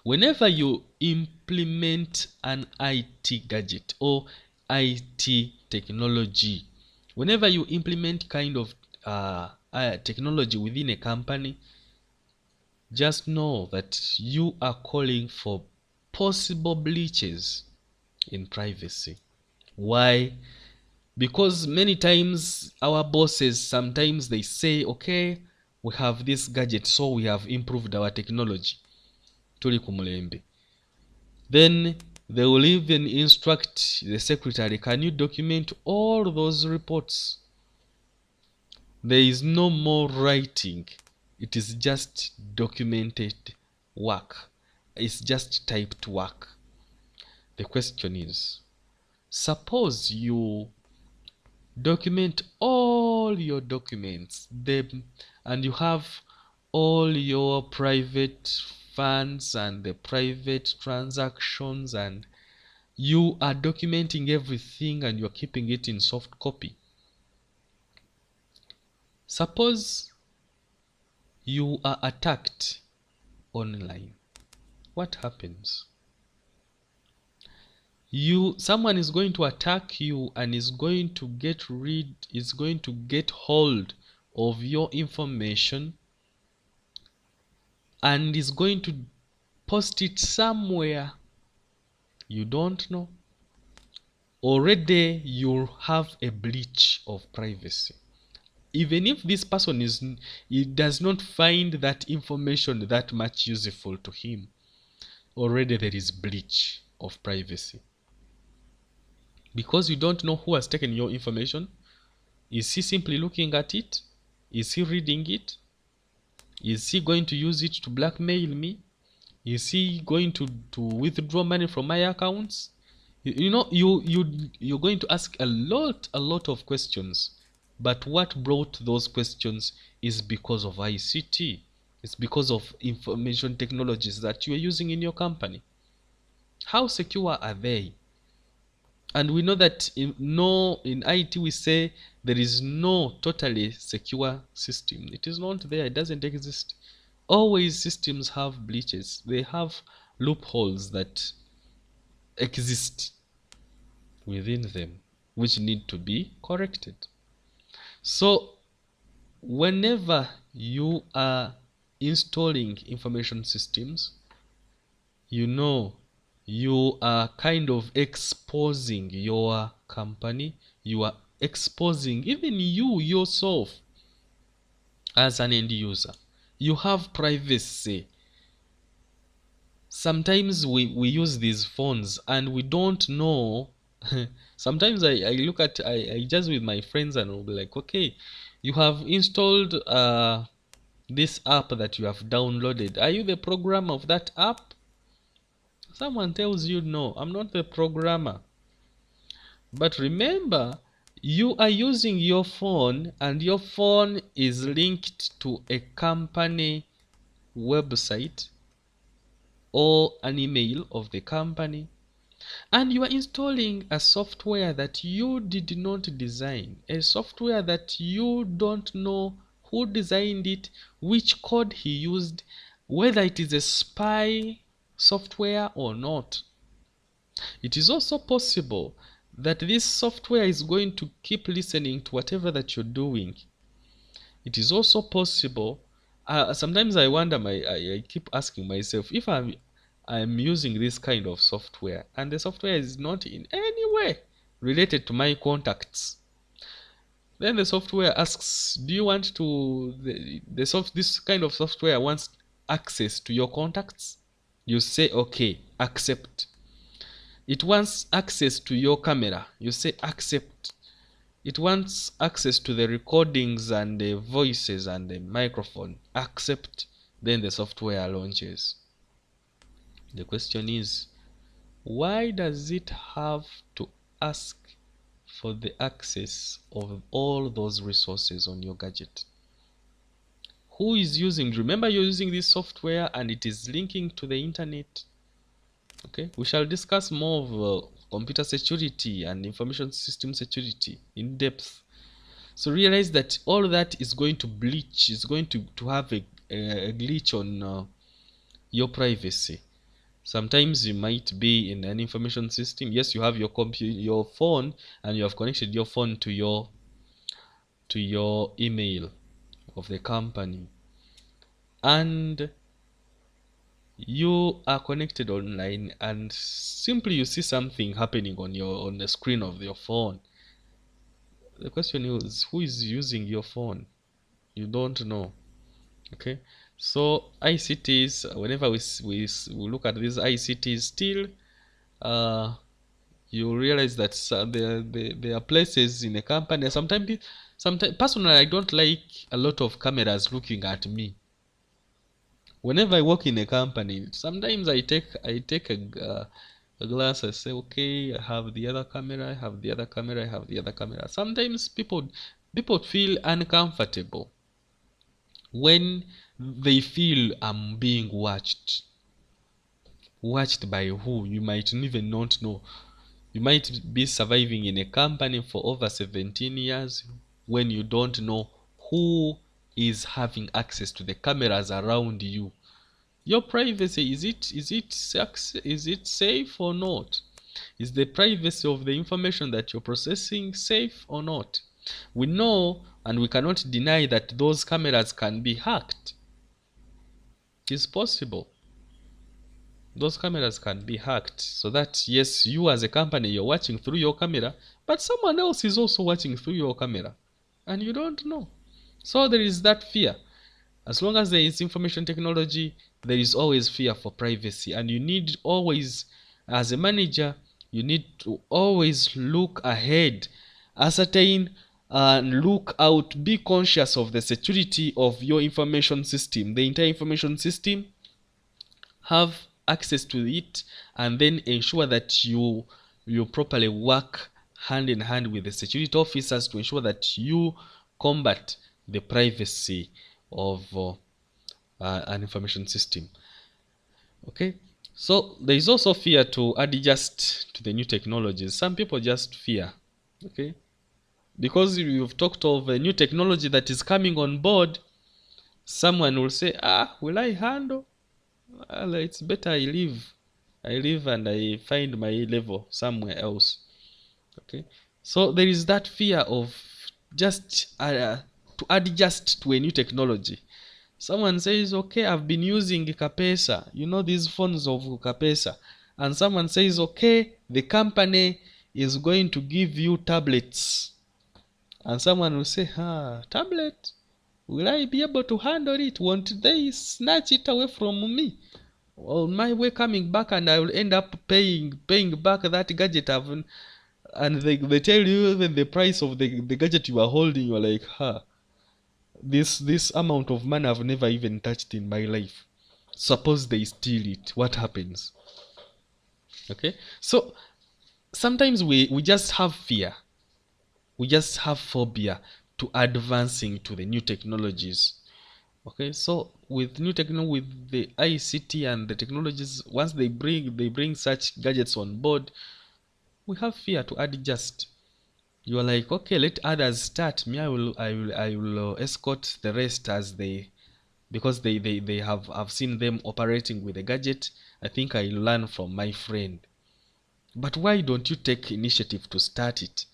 Whenever you implement an IT gadget or IT technology, whenever you implement kind of technology within a company, just know that you are calling for possible breaches in privacy. Why? Because many times our bosses, sometimes they say, okay, we have this gadget, so we have improved our technology. Tuli kumulembe. Then they will even instruct the secretary, can you document all those reports? There is no more writing. It is just documented work. It's just typed work. The question is, suppose you document all your documents and you have all your private funds and the private transactions, and you are documenting everything and you're keeping it in soft copy. Suppose you are attacked online. What happens? Someone is going to attack you and is going to get hold of your information and is going to post it somewhere you don't know. Already you have a breach of privacy. Even if this person does not find that information that much useful to him, already there is breach of privacy. Because you don't know who has taken your information. Is he simply looking at it? Is he reading it? Is he going to use it to blackmail me? Is he going to withdraw money from my accounts? You're going to ask a lot of questions. But what brought those questions is because of ICT. It's because of information technologies that you are using in your company. How secure are they? And we know that in IT we say there is no totally secure system. It is not there. It doesn't exist. Always systems have breaches. They have loopholes that exist within them, which need to be corrected. So whenever you are installing information systems, you are kind of exposing your company. You are exposing even you yourself as an end user. You have privacy. sometimes we use these phones and we don't know. Sometimes I look at I just with my friends and I'll be like, okay, you have installed this app that you have downloaded. Are you the programmer of that app? Someone tells you, no, I'm not the programmer. But remember, you are using your phone and your phone is linked to a company website or an email of the company, and you are installing a software that you did not design, a software that you don't know who designed it, which code he used, whether it is a spy software or not. It is also possible that this software is going to keep listening to whatever that you're doing. It is also possible. Sometimes I wonder, I keep asking myself, if I'm using this kind of software and the software is not in any way related to my contacts, then the software asks, do you want to this kind of software wants access to your contacts? You say okay, accept. It wants access to your camera. You say accept. It wants access to the recordings and the voices and the microphone. Accept. Then the software launches. The question is, why does it have to ask for the access of all those resources on your gadget? Who is using? Remember, you're using this software and it is linking to the internet. Okay, we shall discuss more of computer security and information system security in depth. So realize that all that is going to breach, is going to have a glitch on your privacy. Sometimes you might be in an information system. Yes, you have your your phone, and you have connected your phone to your email of the company, and you are connected online, and simply you see something happening on the screen of your phone. The question is, who is using your phone? You don't know. Okay, so ICTs, whenever we look at these ICTs, still you realize that there are places in a company. Sometimes personally, I don't like a lot of cameras looking at me. Whenever I work in a company, sometimes I take a glass. I say, okay, I have the other camera, I have the other camera, I have the other camera. Sometimes people feel uncomfortable when they feel I'm being watched. Watched by who? You might even not know. You might be surviving in a company for over 17 years when you don't know who is having access to the cameras around you. Your privacy, is it safe or not? Is the privacy of the information that you're processing safe or not? We know and we cannot deny that those cameras can be hacked. It is possible. Those cameras can be hacked, so that yes, you as a company, you're watching through your camera, but someone else is also watching through your camera and you don't know. So there is that fear. As long as there is information technology, there is always fear for privacy, and you need always, as a manager, you need to always look ahead, ascertain and look out, be conscious of the security of your information system, the entire information system. Have access to it, and then ensure that you properly work hand in hand with the security officers to ensure that you combat the privacy of an information system. Okay, so there is also fear to adjust to the new technologies. Some people just fear, okay, because you've talked of a new technology that is coming on board. Someone will say, will I handle? Well, it's better I leave and I find my level somewhere else. Okay, so there is that fear of just to adjust to a new technology. Someone says, okay, I've been using Capesa, these phones of Capesa, and someone says, okay, the company is going to give you tablets, and someone will say, tablet, will I be able to handle it? Won't they snatch it away from me? on my way coming back, and I will end up paying back that gadget and they tell you even the price of the gadget you are holding. You're like, this amount of money I've never even touched in my life. Suppose they steal it, what happens? Okay, so sometimes we just have fear, we just have phobia to advancing to the new technologies. Okay, so with new technology, with the ICT and the technologies, once they bring such gadgets on board, we have fear to adjust. You are like, okay, let others start. Me, I will escort the rest as they, because they have, I've seen them operating with a gadget. I think I learn from my friend. But why don't you take initiative to start it?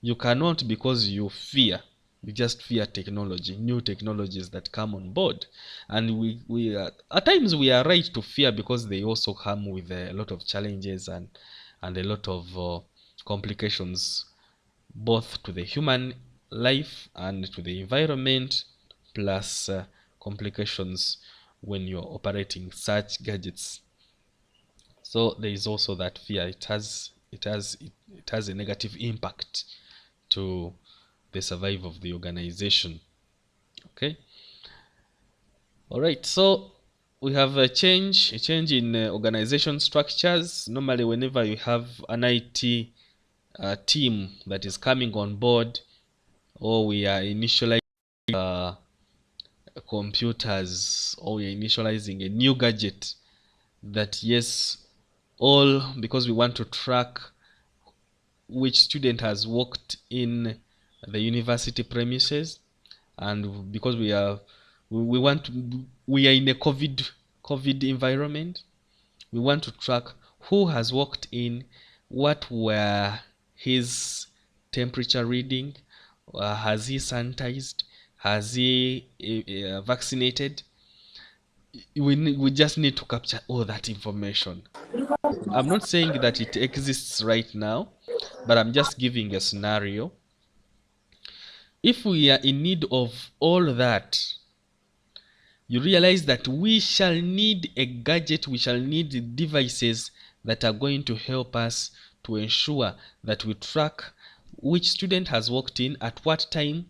You cannot, because you fear. You just fear technology, new technologies that come on board. And we at times we are right to fear, because they also come with a lot of challenges and a lot of complications, both to the human life and to the environment, plus complications when you're operating such gadgets. So there is also that fear. It has a negative impact to the survival of the organization. Okay, all right, so we have a change in organization structures. Normally whenever you have an IT team that is coming on board, or we are initializing uh, computers, or we are initializing a new gadget, that yes, all because we want to track which student has worked in the university premises, and because we are in a COVID environment, we want to track who has worked in, what were his temperature reading, has he sanitized, has he vaccinated. We just need to capture all that information. I'm not saying that it exists right now, but I'm just giving a scenario. If we are in need of all that, you realize that we shall need a gadget, we shall need devices that are going to help us to ensure that we track which student has walked in, at what time,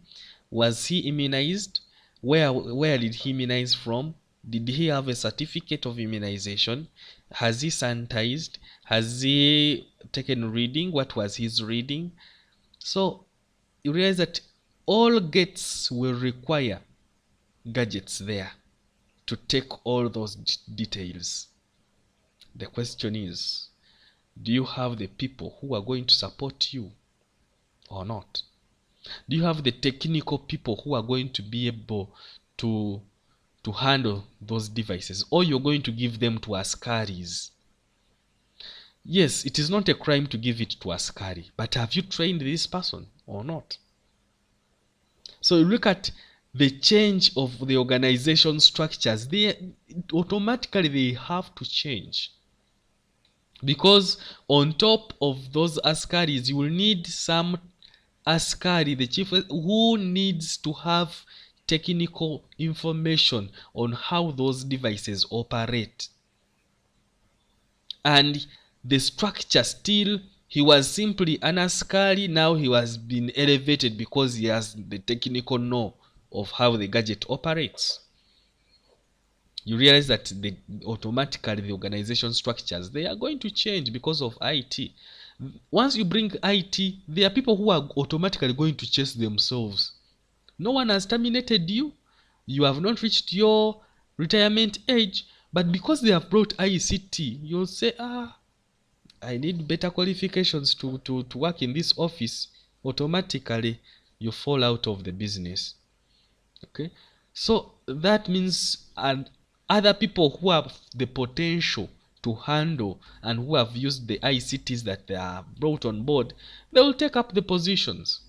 was he immunized, where did he immunize from, did he have a certificate of immunization, has he sanitized, has he taken reading, what was his reading. So you realize that all gates will require gadgets there to take all those details. The question is, do you have the people who are going to support you or not? Do you have the technical people who are going to be able to handle those devices, or you're going to give them to askaris? Yes, it is not a crime to give it to askari, but have you trained this person or not? So look at the change of the organization structures. Automatically they have to change, because on top of those askaris, you will need some askari, the chief, who needs to have technical information on how those devices operate. And the structure still, he was simply an askari, now he has been elevated because he has the technical know of how the gadget operates. You realize that automatically the organization structures, they are going to change because of IT. Once you bring IT, there are people who are automatically going to chase themselves. No one has terminated you. You have not reached your retirement age, but because they have brought ICT, you'll say, I need better qualifications to work in this office. Automatically, you fall out of the business. Okay, so that means, and other people who have the potential to handle and who have used the ICTs that they are brought on board, they will take up the positions.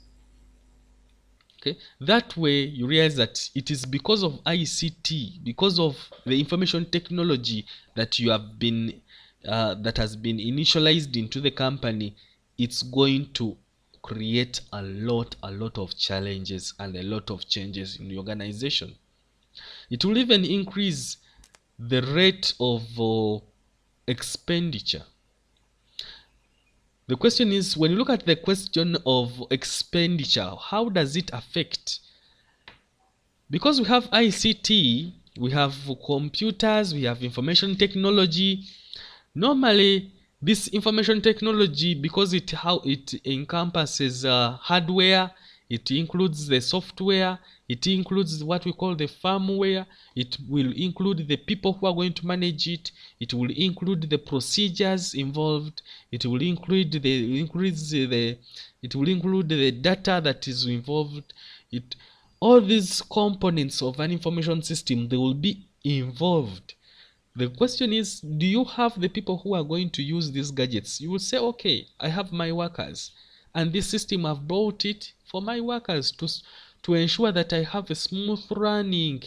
Okay, that way you realize that it is because of ICT, because of the information technology that you have been that has been initialized into the company. It's going to create a lot of challenges and a lot of changes in the organization. It will even increase the rate of expenditure. The question is, when you look at the question of expenditure, how does it affect? Because we have ICT, we have computers, we have information technology. Normally, this information technology, because it encompasses hardware, it includes the software, it includes what we call the firmware, it will include the people who are going to manage it, it will include the procedures involved, it will include the data that is involved. All these components of an information system, they will be involved. The question is, do you have the people who are going to use these gadgets? You will say, okay, I have my workers, and this system, I've bought it for my workers to ensure that I have a smooth running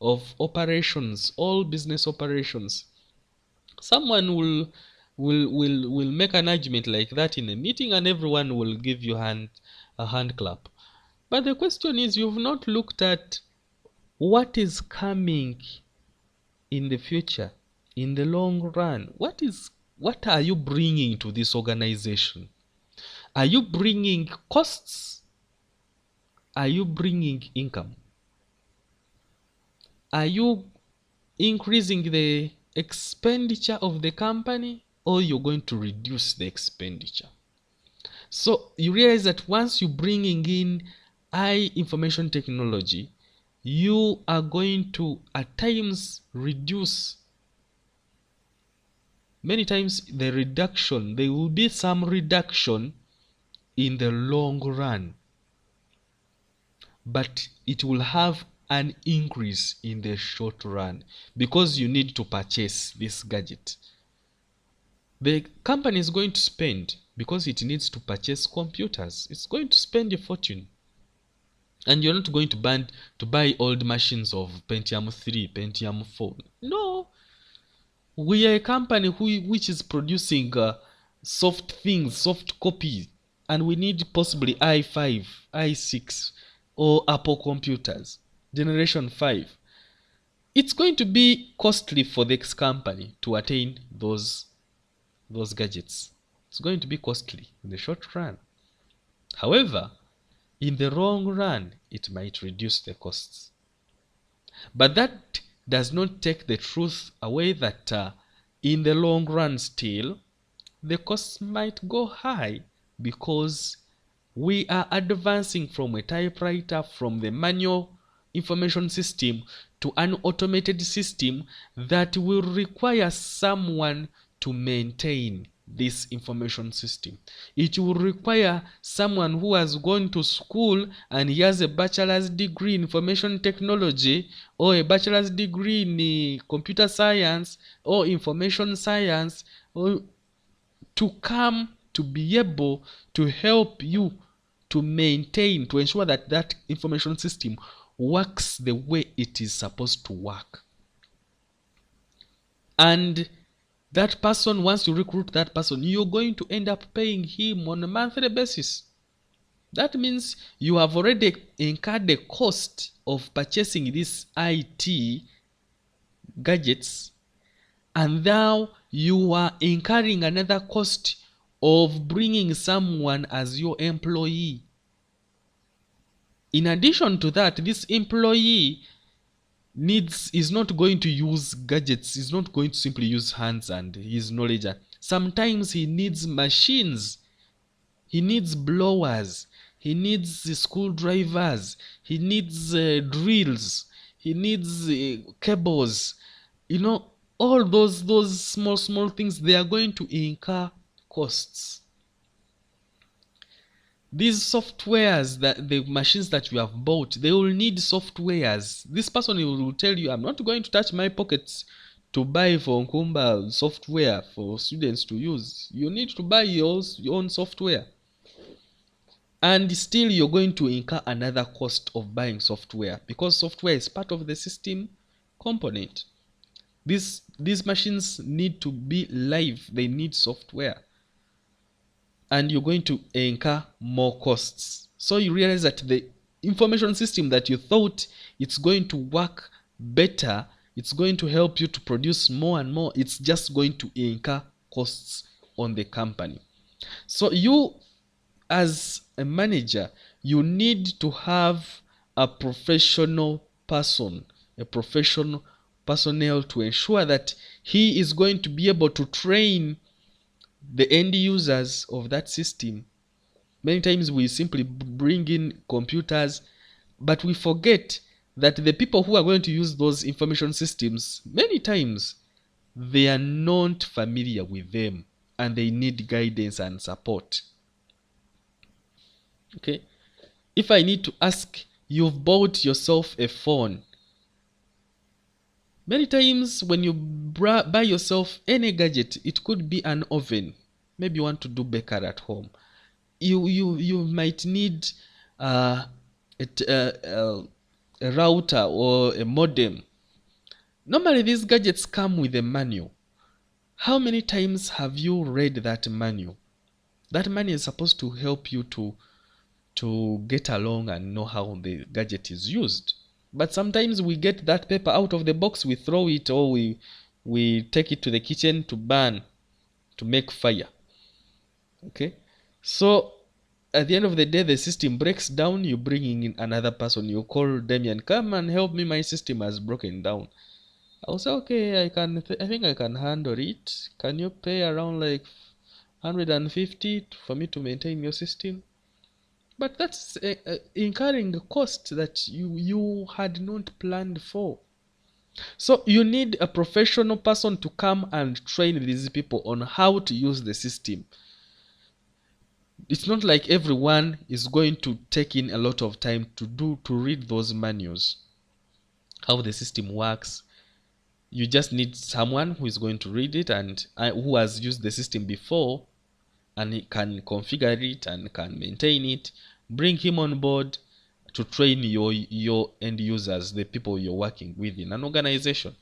of operations, all business operations. Someone will make an argument like that in a meeting, and everyone will give you a hand clap. But the question is, you've not looked at what is coming in the future, in the long run. What are you bringing to this organization? Are you bringing costs? Are you bringing income? Are you increasing the expenditure of the company, or you're going to reduce the expenditure? So you realize that once you're bringing in high information technology, you are going to at times reduce. Many times there will be some reduction in the long run, but it will have an increase in the short run because you need to purchase this gadget. The company is going to spend, because it needs to purchase computers, it's going to spend a fortune. And you're not going to buy old machines of Pentium 3, Pentium 4. No. We are a company which is producing soft things, soft copy. And we need possibly i5, i6, or Apple computers, generation 5. It's going to be costly for this company to attain those gadgets. It's going to be costly in the short run. However, in the long run, it might reduce the costs. But that does not take the truth away that in the long run still, the costs might go high, because we are advancing from a typewriter, from the manual information system, to an automated system that will require someone to maintain this information system. It will require someone who has gone to school and he has a bachelor's degree in information technology, or a bachelor's degree in computer science or information science, or to come to be able to help you to maintain, to ensure that that information system works the way it is supposed to work. And that person, once you recruit that person, you're going to end up paying him on a monthly basis. That means you have already incurred the cost of purchasing these IT gadgets, and now you are incurring another cost of bringing someone as your employee. In addition to that, this employee is not going to use gadgets, is not going to simply use hands and his knowledge. Sometimes he needs machines, he needs blowers, he needs screwdrivers, he needs drills, he needs cables. All those small things, they are going to incur costs. These softwares, that the machines that you have bought, they will need softwares. This person will tell you, I'm not going to touch my pockets to buy for Nkumba software for students to use. You need to buy your own software. And still you're going to incur another cost of buying software, because software is part of the system component. These machines need to be live. They need software. And you're going to incur more costs. So you realize that the information system that you thought it's going to work better It's going to help you to produce more and more. It's just going to incur costs on the company. So you, as a manager, you need to have a professional person, a professional personnel to ensure that he is going to be able to train the end users of that system. Many times we simply bring in computers, but we forget that the people who are going to use those information systems, many times they are not familiar with them and they need guidance and support. Okay, if I need to ask, you've bought yourself a phone. Many times when you buy yourself any gadget, it could be an oven. Maybe you want to do baker at home. You might need uh, a router or a modem. Normally these gadgets come with a manual. How many times have you read that manual? That manual is supposed to help you to get along and know how the gadget is used. But sometimes we get that paper out of the box, we throw it, or we take it to the kitchen to burn, to make fire. Okay, so at the end of the day, the system breaks down. You bring in another person, you call Damien, come and help me, my system has broken down. I'll say, okay, I think I can handle it. Can you pay around like 150 for me to maintain your system? But that's incurring a cost that you had not planned for. So you need a professional person to come and train these people on how to use the system. It's not like everyone is going to take in a lot of time to read those manuals, how the system works. You just need someone who is going to read it and who has used the system before, and he can configure it and can maintain it. Bring him on board to train your end users, the people you're working with in an organization.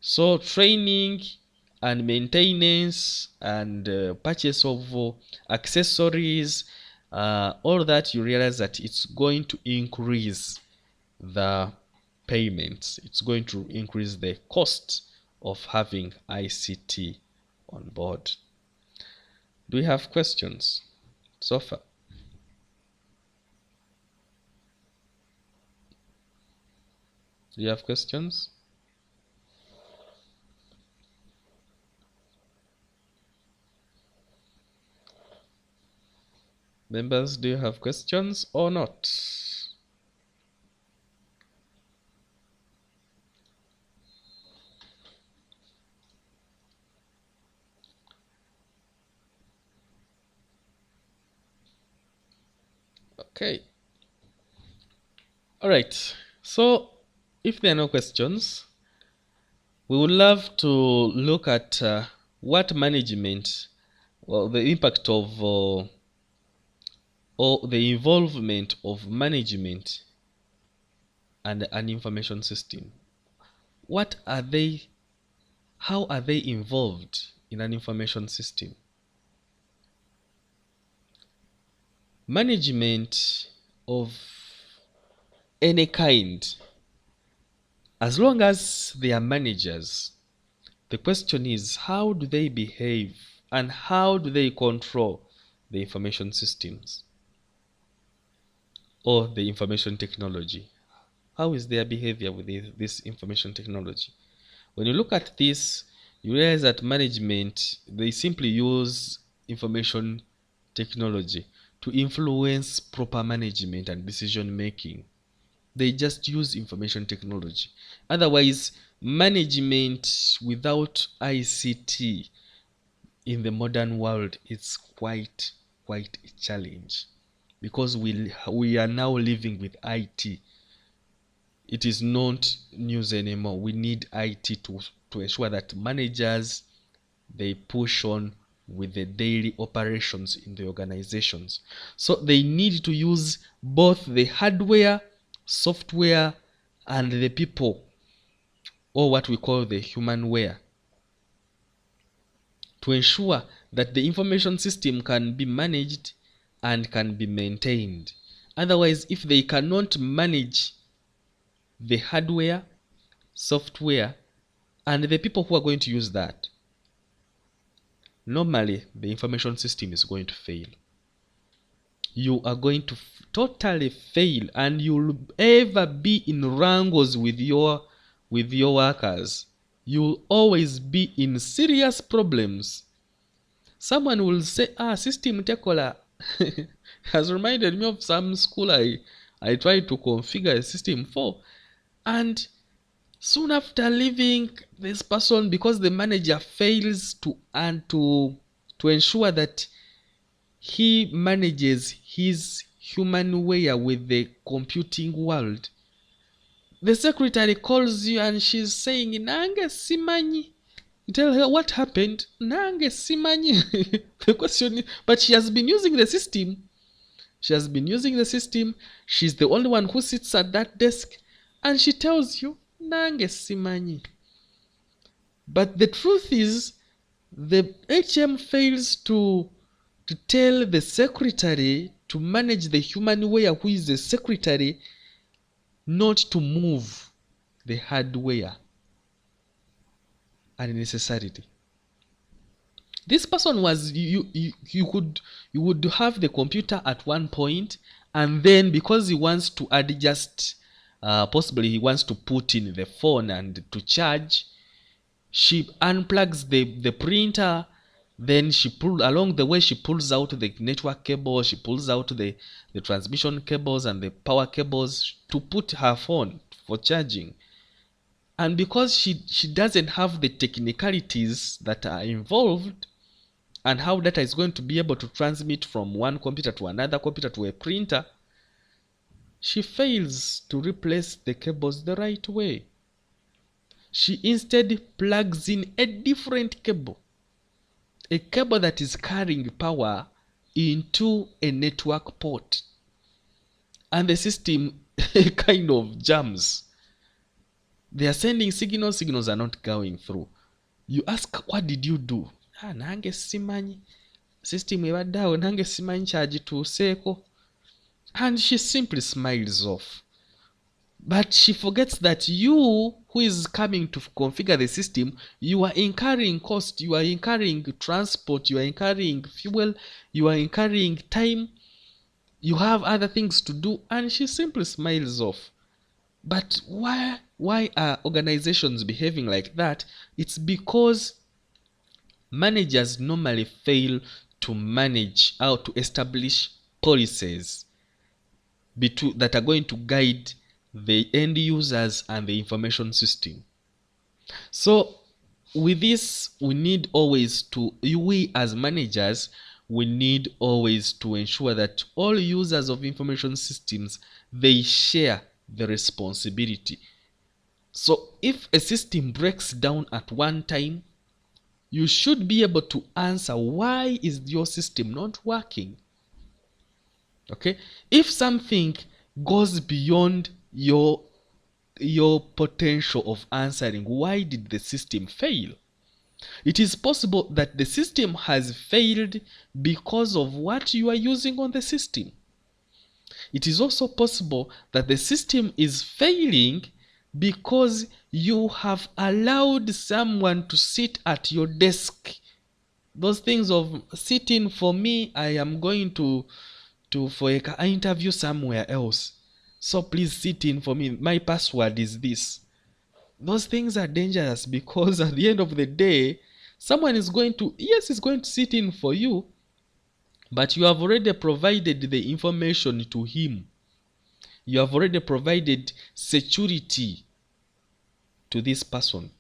So training and maintenance and purchase of accessories, all that, you realize that it's going to increase the payments. It's going to increase the cost of having ICT on board. Do we have questions so far? Do you have questions? Members, do you have questions or not? Okay. All right. So if there are no questions, we would love to look at what management, well, the impact of or the involvement of management and an information system. What are they? How are they involved in an information system? Management of any kind, as long as they are managers, the question is, how do they behave and how do they control the information systems or the information technology? How is their behavior with this information technology? When you look at this, you realize that management, they simply use information technology to influence proper management and decision making. They just use information technology. Otherwise, management without ICT in the modern world, it's quite a challenge, because we are now living with IT. It is not news anymore. We need IT to ensure that managers, they push on with the daily operations in the organizations. So they need to use both the hardware, software, and the people, or what we call the humanware, to ensure that the information system can be managed and can be maintained. Otherwise, if they cannot manage the hardware software, and the people who are going to use that, normally the information system is going to fail. You are going to totally fail, and you'll ever be in wrangles with your workers. You'll always be in serious problems. Someone will say, system tekola has reminded me of some school I tried to configure a system for, and soon after leaving this person, because the manager fails to ensure that he manages his humanware with the computing world, the secretary calls you and she's saying, nange simanyi. You tell her what happened. Nange simanyi. The question is, but she has been using the system. She's the only one who sits at that desk, and she tells you, nange simanyi. But the truth is, the HM fails to tell the secretary to manage the humanware, who is the secretary, not to move the hardware unnecessarily. This person was, you would have the computer at one point, and then because he wants to adjust, possibly he wants to put in the phone and to charge, she unplugs the printer. Then along the way she pulls out the network cable, she pulls out the transmission cables and the power cables to put her phone for charging. And because she doesn't have the technicalities that are involved, and how data is going to be able to transmit from one computer to another computer to a printer, she fails to replace the cables the right way. She instead plugs in a different cable, a cable that is carrying power into a network port, and the system kind of jams. They are sending signals are not going through. You ask, what did you do? Nange simanyi. System ebaddawo nange simanyi kyagituuseeko. And she simply smiles off. But she forgets that you, who is coming to configure the system, you are incurring cost, you are incurring transport, you are incurring fuel, you are incurring time, you have other things to do, and she simply smiles off. But why are organizations behaving like that? It's because managers normally fail to manage or to establish policies that are going to guide the end users and the information system. So with this, we as managers, we need always to ensure that all users of information systems, they share the responsibility. So if a system breaks down at one time, you should be able to answer, why is your system not working? Okay? If something goes beyond your potential of answering, why did the system fail? It is possible that the system has failed because of what you are using on the system. It is also possible that the system is failing because you have allowed someone to sit at your desk. Those things of sitting for me, I am going to for an interview somewhere else, so please sit in for me, my password is this. Those things are dangerous, because at the end of the day, someone is going to sit in for you, but you have already provided the information to him. You have already provided security to this person.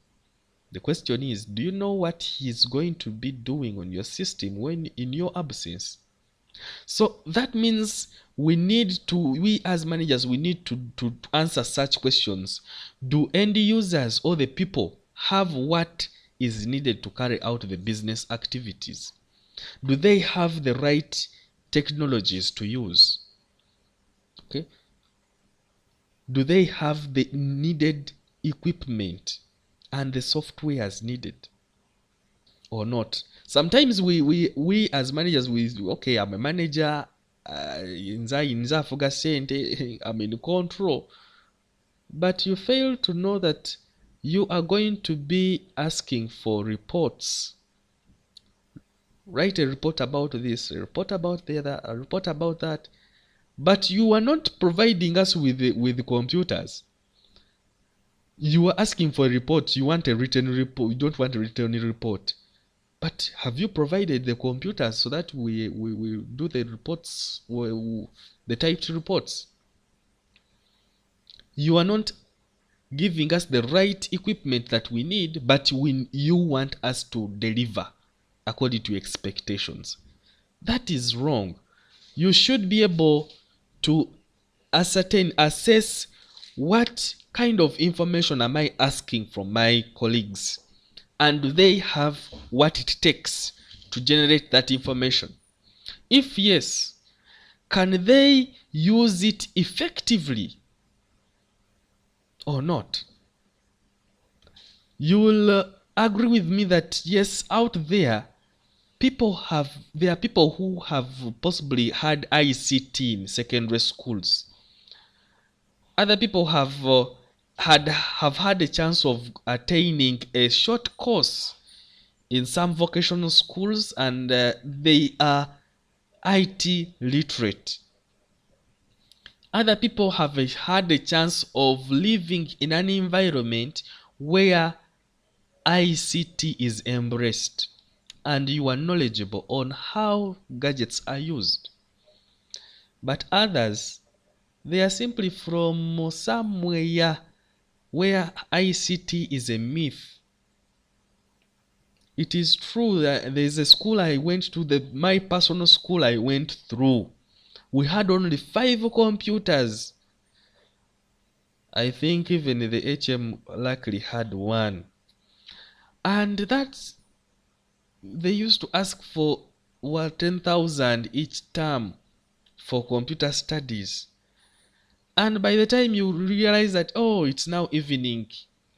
The question is, do you know what he's going to be doing on your system when in your absence? So that means we as managers, we need to answer such questions. Do end users or the people have what is needed to carry out the business activities? Do they have the right technologies to use? Okay. Do they have the needed equipment and the softwares needed or not? Sometimes we as managers, okay, I'm a manager, I'm in control, but you fail to know that you are going to be asking for reports. Write a report about this, a report about the other, a report about that. But you are not providing us with computers. You are asking for a report. You want a written report. You don't want a written report. But have you provided the computers so that we do the reports, the typed reports? You are not giving us the right equipment that we need, but you want us to deliver according to expectations. That is wrong. You should be able to assess what kind of information am I asking from my colleagues, and do they have what it takes to generate that information? If yes, can they use it effectively or not? You will agree with me that yes, out there there are people who have possibly had ICT in secondary schools. Other people have had a chance of attaining a short course in some vocational schools, and they are IT literate. Other people have had a chance of living in an environment where ICT is embraced, and you are knowledgeable on how gadgets are used. But others, they are simply from somewhere where ICT is a myth. It is true that there is a school I went to, my personal school I went through. We had only 5 computers. I think even the HM likely had 1. And they used to ask for 10,000 each term for computer studies. And by the time you realize that, oh, it's now evening,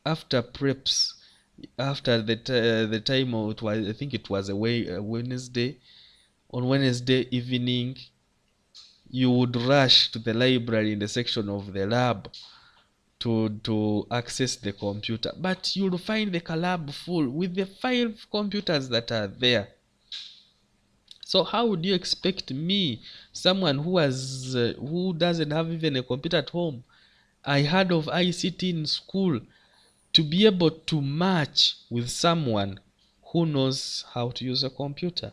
after preps, after the time I think it was a Wednesday. On Wednesday evening, you would rush to the library in the section of the lab to access the computer. But you'll find the lab full with the 5 computers that are there. So how would you expect me, someone who doesn't have even a computer at home, I heard of ICT in school, to be able to match with someone who knows how to use a computer?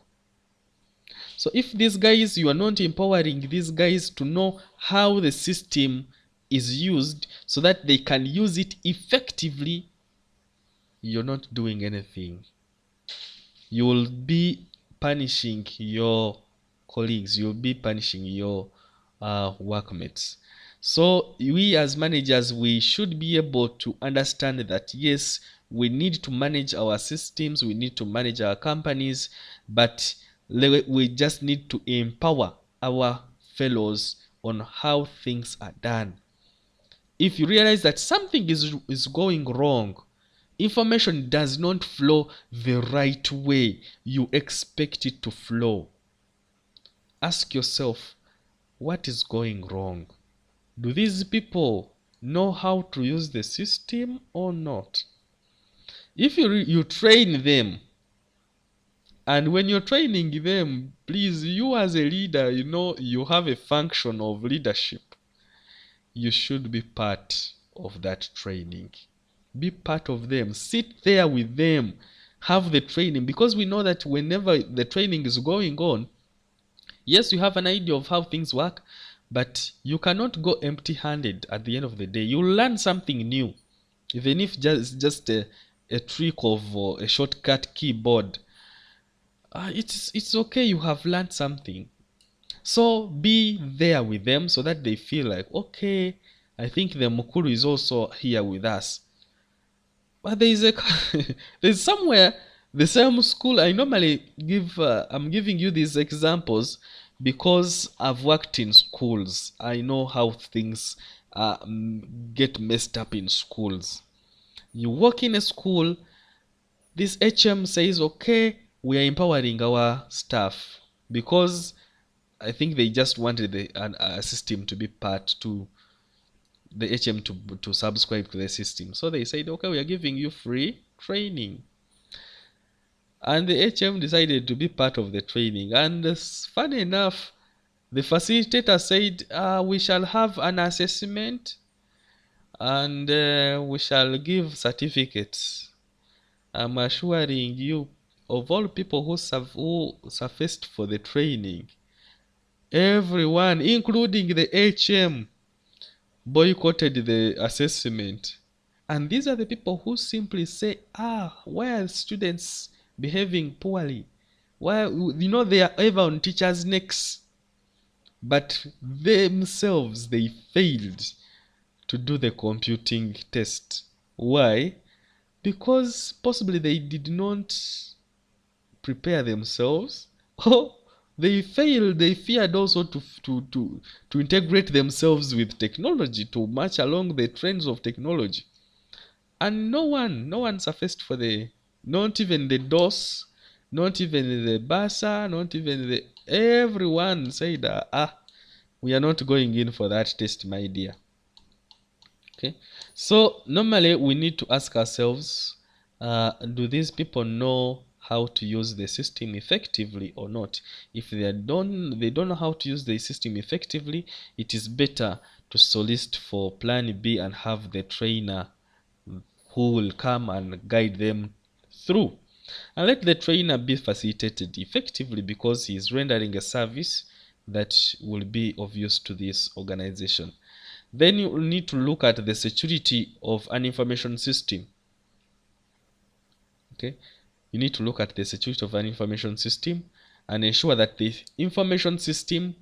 So if these guys, you are not empowering these guys to know how the system is used so that they can use it effectively, you're not doing anything. You will be punishing your colleagues, you'll be punishing your workmates. So we as managers, we should be able to understand that yes, we need to manage our systems, we need to manage our companies, but we just need to empower our fellows on how things are done. If you realize that something is going wrong, information does not flow the right way you expect it to flow, ask yourself, what is going wrong? Do these people know how to use the system or not? If you train them, and when you're training them, please, you as a leader, you have a function of leadership. You should be part of that training. Be part of them. Sit there with them. Have the training. Because we know that whenever the training is going on, yes, you have an idea of how things work, but you cannot go empty-handed at the end of the day. You'll learn something new. Even if just a trick of a shortcut keyboard, it's okay, you have learned something. So be there with them so that they feel like, okay, I think the Mukuru is also here with us. But there's somewhere, the same school, I normally I'm giving you these examples because I've worked in schools. I know how things get messed up in schools. You work in a school, this HM says, okay, we are empowering our staff because I think they just wanted a system to be part to the HM to subscribe to the system. So they said, okay, we are giving you free training. And the HM decided to be part of the training. And funny enough, the facilitator said, we shall have an assessment and we shall give certificates. I'm assuring you, of all people who surfaced for the training, everyone, including the HM, boycotted the assessment. And these are the people who simply say, why are students behaving poorly? Why, they are ever on teachers' necks. But themselves, they failed to do the computing test. Why? Because possibly they did not prepare themselves, or they failed. They feared also to integrate themselves with technology, to march along the trends of technology. And no one surfaced for not even the DOS, not even the BASA, not even everyone said, we are not going in for that test, my dear. Okay, so normally we need to ask ourselves, do these people know how to use the system effectively or not? If they don't know how to use the system effectively, it is better to solicit for plan B and have the trainer who will come and guide them through. And let the trainer be facilitated effectively, because he is rendering a service that will be of use to this organization. Then you need to look at the security of an information system. Okay, you need to look at the security of an information system and ensure that the information system,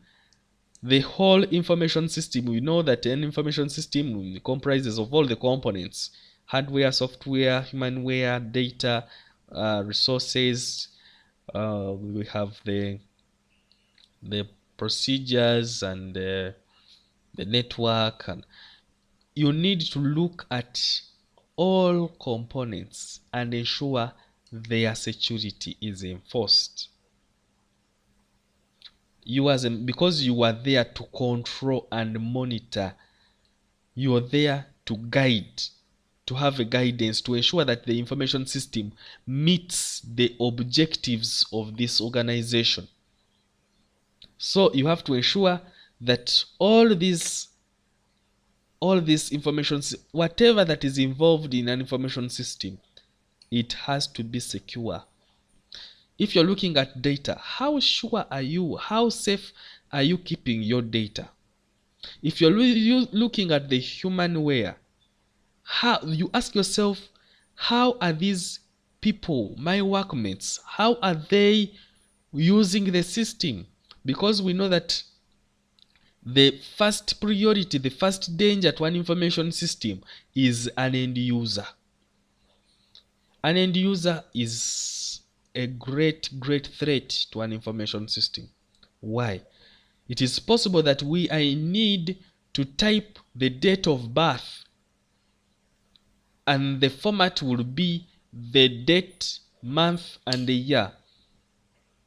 the whole information system, we know that an information system comprises of all the components: hardware, software, humanware, data, resources. We have the procedures and the network, and you need to look at all components and ensure their security is enforced. Because you are there to control and monitor, you are there to guide, to have a guidance, to ensure that the information system meets the objectives of this organization. So you have to ensure that all this information, whatever that is involved in an information system, it has to be secure. If you're looking at data, how sure are you? How safe are you keeping your data? If you're looking at the humanware, how you ask yourself, how are these people, my workmates, how are they using the system? Because we know that the first priority, the first danger to an information system is an end user. An end user is a great threat to an information system. Why? It is possible that I need to type the date of birth, and the format will be the date, month, and the year.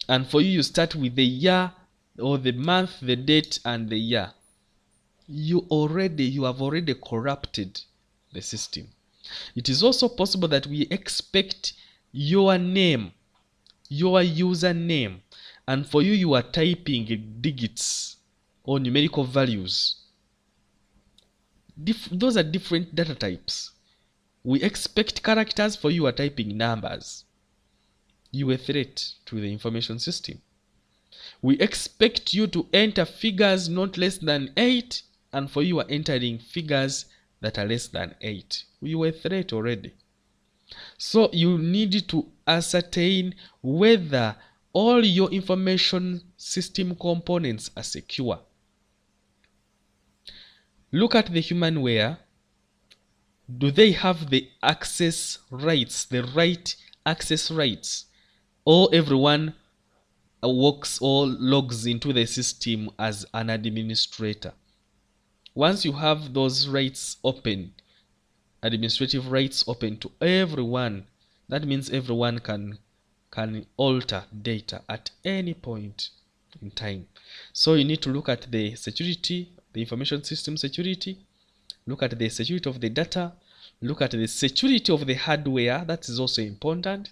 And for you start with the year, or the month, the date, and the year. You have already corrupted the system. It is also possible that we expect your name, your username, and for you are typing digits or numerical values. Those are different data types. We expect characters, for you are typing numbers. You are a threat to the information system. We expect you to enter figures not less than 8, and for you are entering figures that are less than 8. You were a threat already. So you need to ascertain whether all your information system components are secure. Look at the humanware. Do they have the access rights, the right access rights? Or everyone works or logs into the system as an administrator? Once you have those rights open, administrative rights open to everyone, that means everyone can alter data at any point in time. So you need to look at the security, the information system security, look at the security of the data, look at the security of the hardware. That is also important.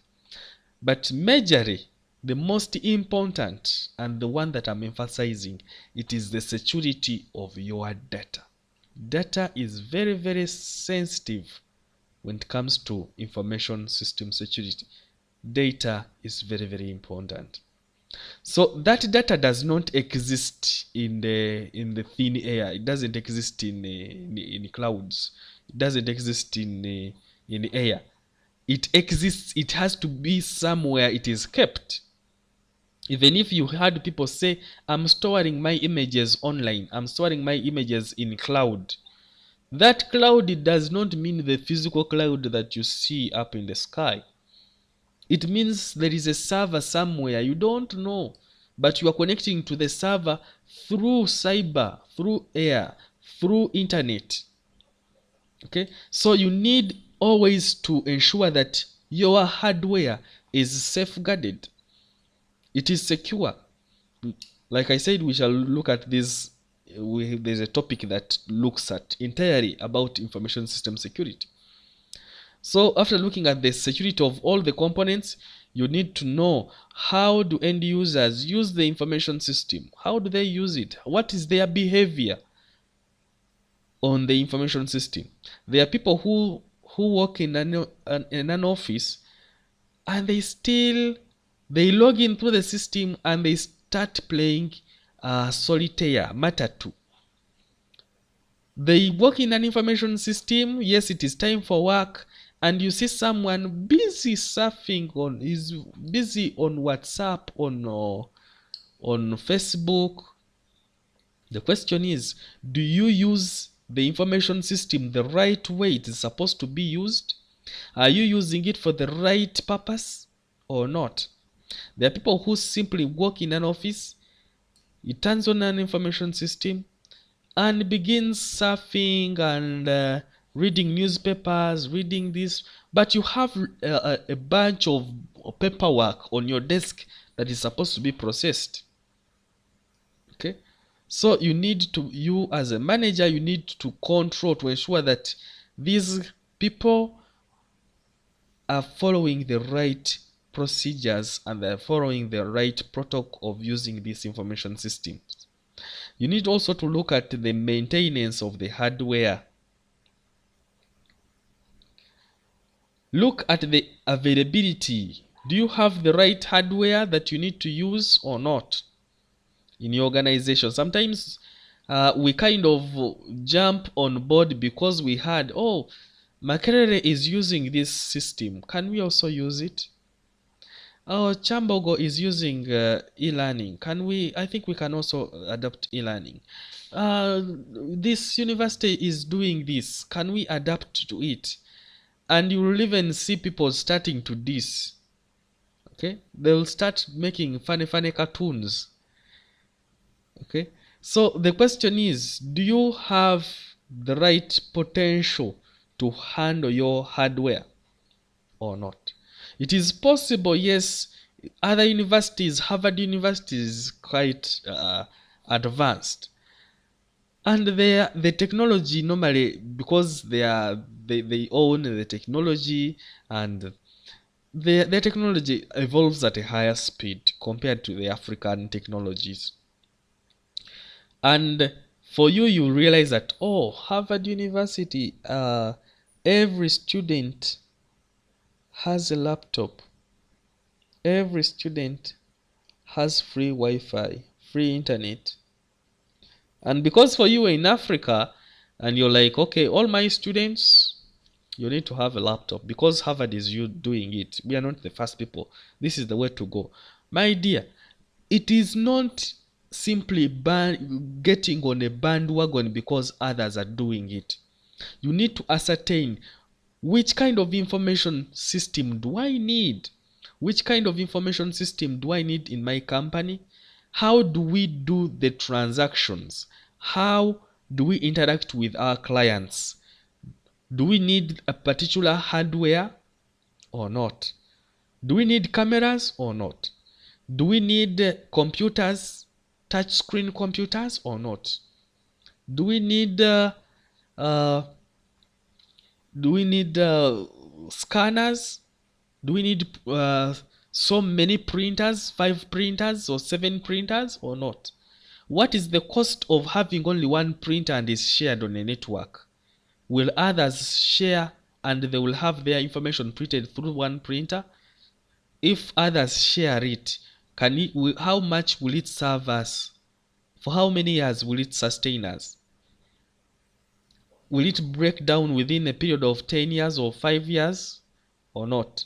But majorly, the most important and the one that I'm emphasizing, it is the security of your data. Data is very, very sensitive when it comes to information system security. Data is very, very important. So that data does not exist in the thin air. It doesn't exist in clouds. It doesn't exist in the air. It exists. It has to be somewhere it is kept. Even if you had people say, I'm storing my images online, I'm storing my images in cloud. That cloud does not mean the physical cloud that you see up in the sky. It means there is a server somewhere you don't know, but you are connecting to the server through cyber, through air, through internet. Okay, so you need always to ensure that your hardware is safeguarded. It is secure. Like I said, we shall look at this. There's a topic that looks at entirely about information system security. So after looking at the security of all the components, you need to know, how do end users use the information system? How do they use it? What is their behavior on the information system? There are people who work in an office, and they log in through the system and they start playing solitaire, matatu. They work in an information system. Yes, it is time for work, and you see someone busy surfing is busy on WhatsApp, on Facebook. The question is, do you use the information system the right way it is supposed to be used? Are you using it for the right purpose or not? There are people who simply work in an office, he turns on an information system and begins surfing and reading newspapers, reading this, but you have a bunch of paperwork on your desk that is supposed to be processed. Okay, so you as a manager, you need to control, to ensure that these people are following the right procedures and they're following the right protocol of using this information system. You need also to look at the maintenance of the hardware. Look at the availability. Do you have the right hardware that you need to use or not in your organization? Sometimes we kind of jump on board because we had, oh, Makerere is using this system. Can we also use it? Oh, Chambogo is using e-learning. I think we can also adopt e-learning. This university is doing this. Can we adapt to it? And you will even see people starting to diss. Okay, they'll start making funny cartoons. Okay, so the question is, do you have the right potential to handle your hardware or not? It is possible, yes. Other universities, Harvard University is quite advanced, and the technology normally, because they own the technology, and the technology evolves at a higher speed compared to the African technologies. And for you realize that, oh, Harvard University, every student has a laptop. Every student has free Wi-Fi, free internet. And because for you in Africa, and you're like, okay, all my students, you need to have a laptop because Harvard is you doing it. We are not the first people. This is the way to go. My dear, it is not simply getting on a bandwagon because others are doing it. You need to ascertain, which kind of information system do I need? Which kind of information system do I need in my company? How do we do the transactions? How do we interact with our clients? Do we need a particular hardware or not? Do we need cameras or not? Do we need computers, touchscreen computers or not? Do we need Uh, do we need scanners? Do we need so many printers, 5 printers or 7 printers or not? What is the cost of having only one printer and is shared on a network? Will others share and they will have their information printed through one printer? If others share it, how much will it serve us? For how many years will it sustain us? Will it break down within a period of 10 years or 5 years or not?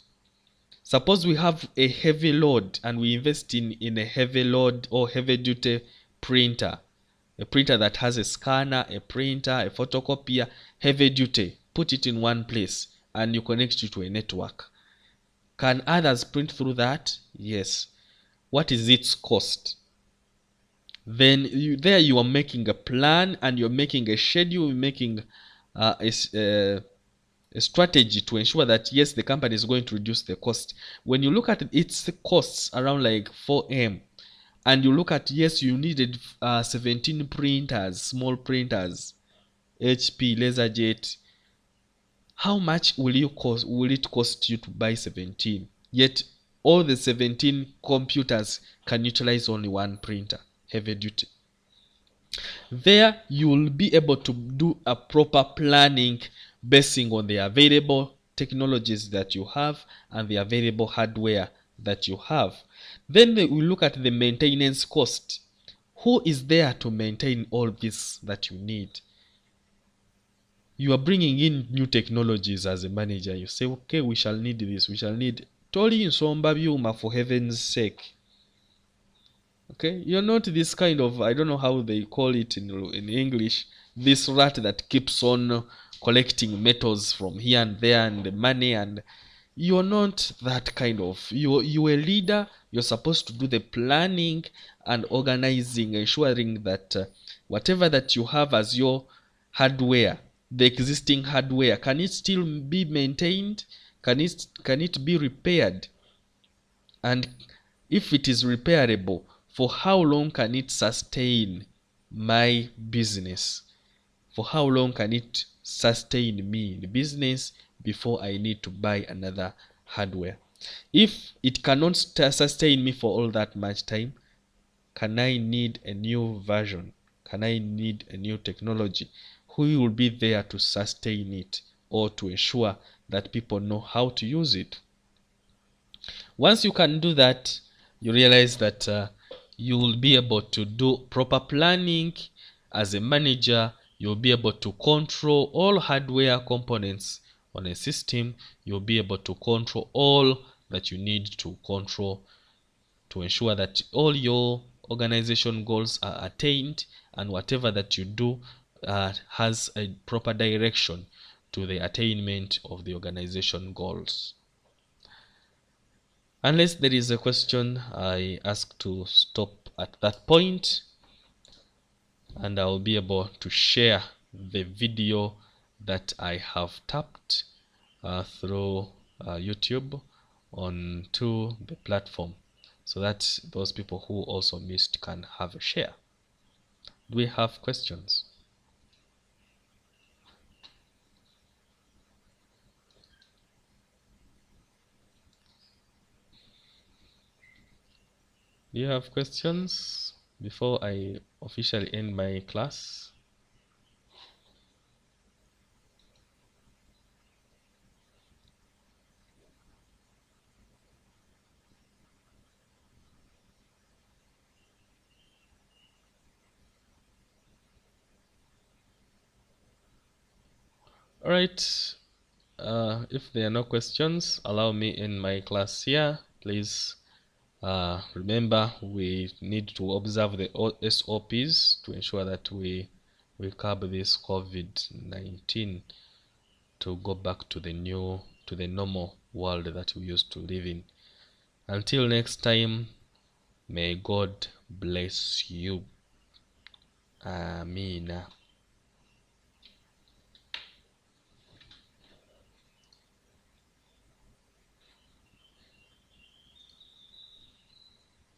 Suppose we have a heavy load and we invest in a heavy load or heavy duty printer. A printer that has a scanner, a printer, a photocopier, heavy duty. Put it in one place and you connect it to a network. Can others print through that? Yes. What is its cost? Then you are making a plan and you're making a schedule, making uh, a, a strategy to ensure that yes, the company is going to reduce the cost. When you look at its costs around like 4M, and you look at yes, you needed 17 printers, small printers, HP, LaserJet. How much will it cost you to buy 17? Yet all the 17 computers can utilize only one printer, heavy duty. There you will be able to do a proper planning basing on the available technologies that you have and the available hardware that you have. Then we look at the maintenance cost. Who is there to maintain all this that you need? You are bringing in new technologies as a manager. You say, okay, we shall need this, we shall need Tori Nsomba Byuma, for heaven's sake. Okay, you're not this kind of, I don't know how they call it in English, this rat that keeps on collecting metals from here and there and the money, and you're not that kind of, you're a leader. You're supposed to do the planning and organizing, ensuring that whatever that you have as your hardware, the existing hardware, can it still be maintained? Can it be repaired? And if it is repairable, for how long can it sustain my business? For how long can it sustain me in business before I need to buy another hardware? If it cannot sustain me for all that much time, can I need a new version? Can I need a new technology? Who will be there to sustain it or to ensure that people know how to use it? Once you can do that, you realize that you will be able to do proper planning. As a manager, you'll be able to control all hardware components on a system. You'll be able to control all that you need to control to ensure that all your organization goals are attained, and whatever that you do has a proper direction to the attainment of the organization goals. Unless there is a question, I ask to stop at that point, and I'll be able to share the video that I have tapped through YouTube onto the platform, so that those people who also missed can have a share. Do we have questions? Do you have questions before I officially end my class? All right. If there are no questions, allow me in my class here, please. Remember, we need to observe the SOPs to ensure that we curb this COVID-19 to go back to the normal world that we used to live in. Until next time, may God bless you. Amina.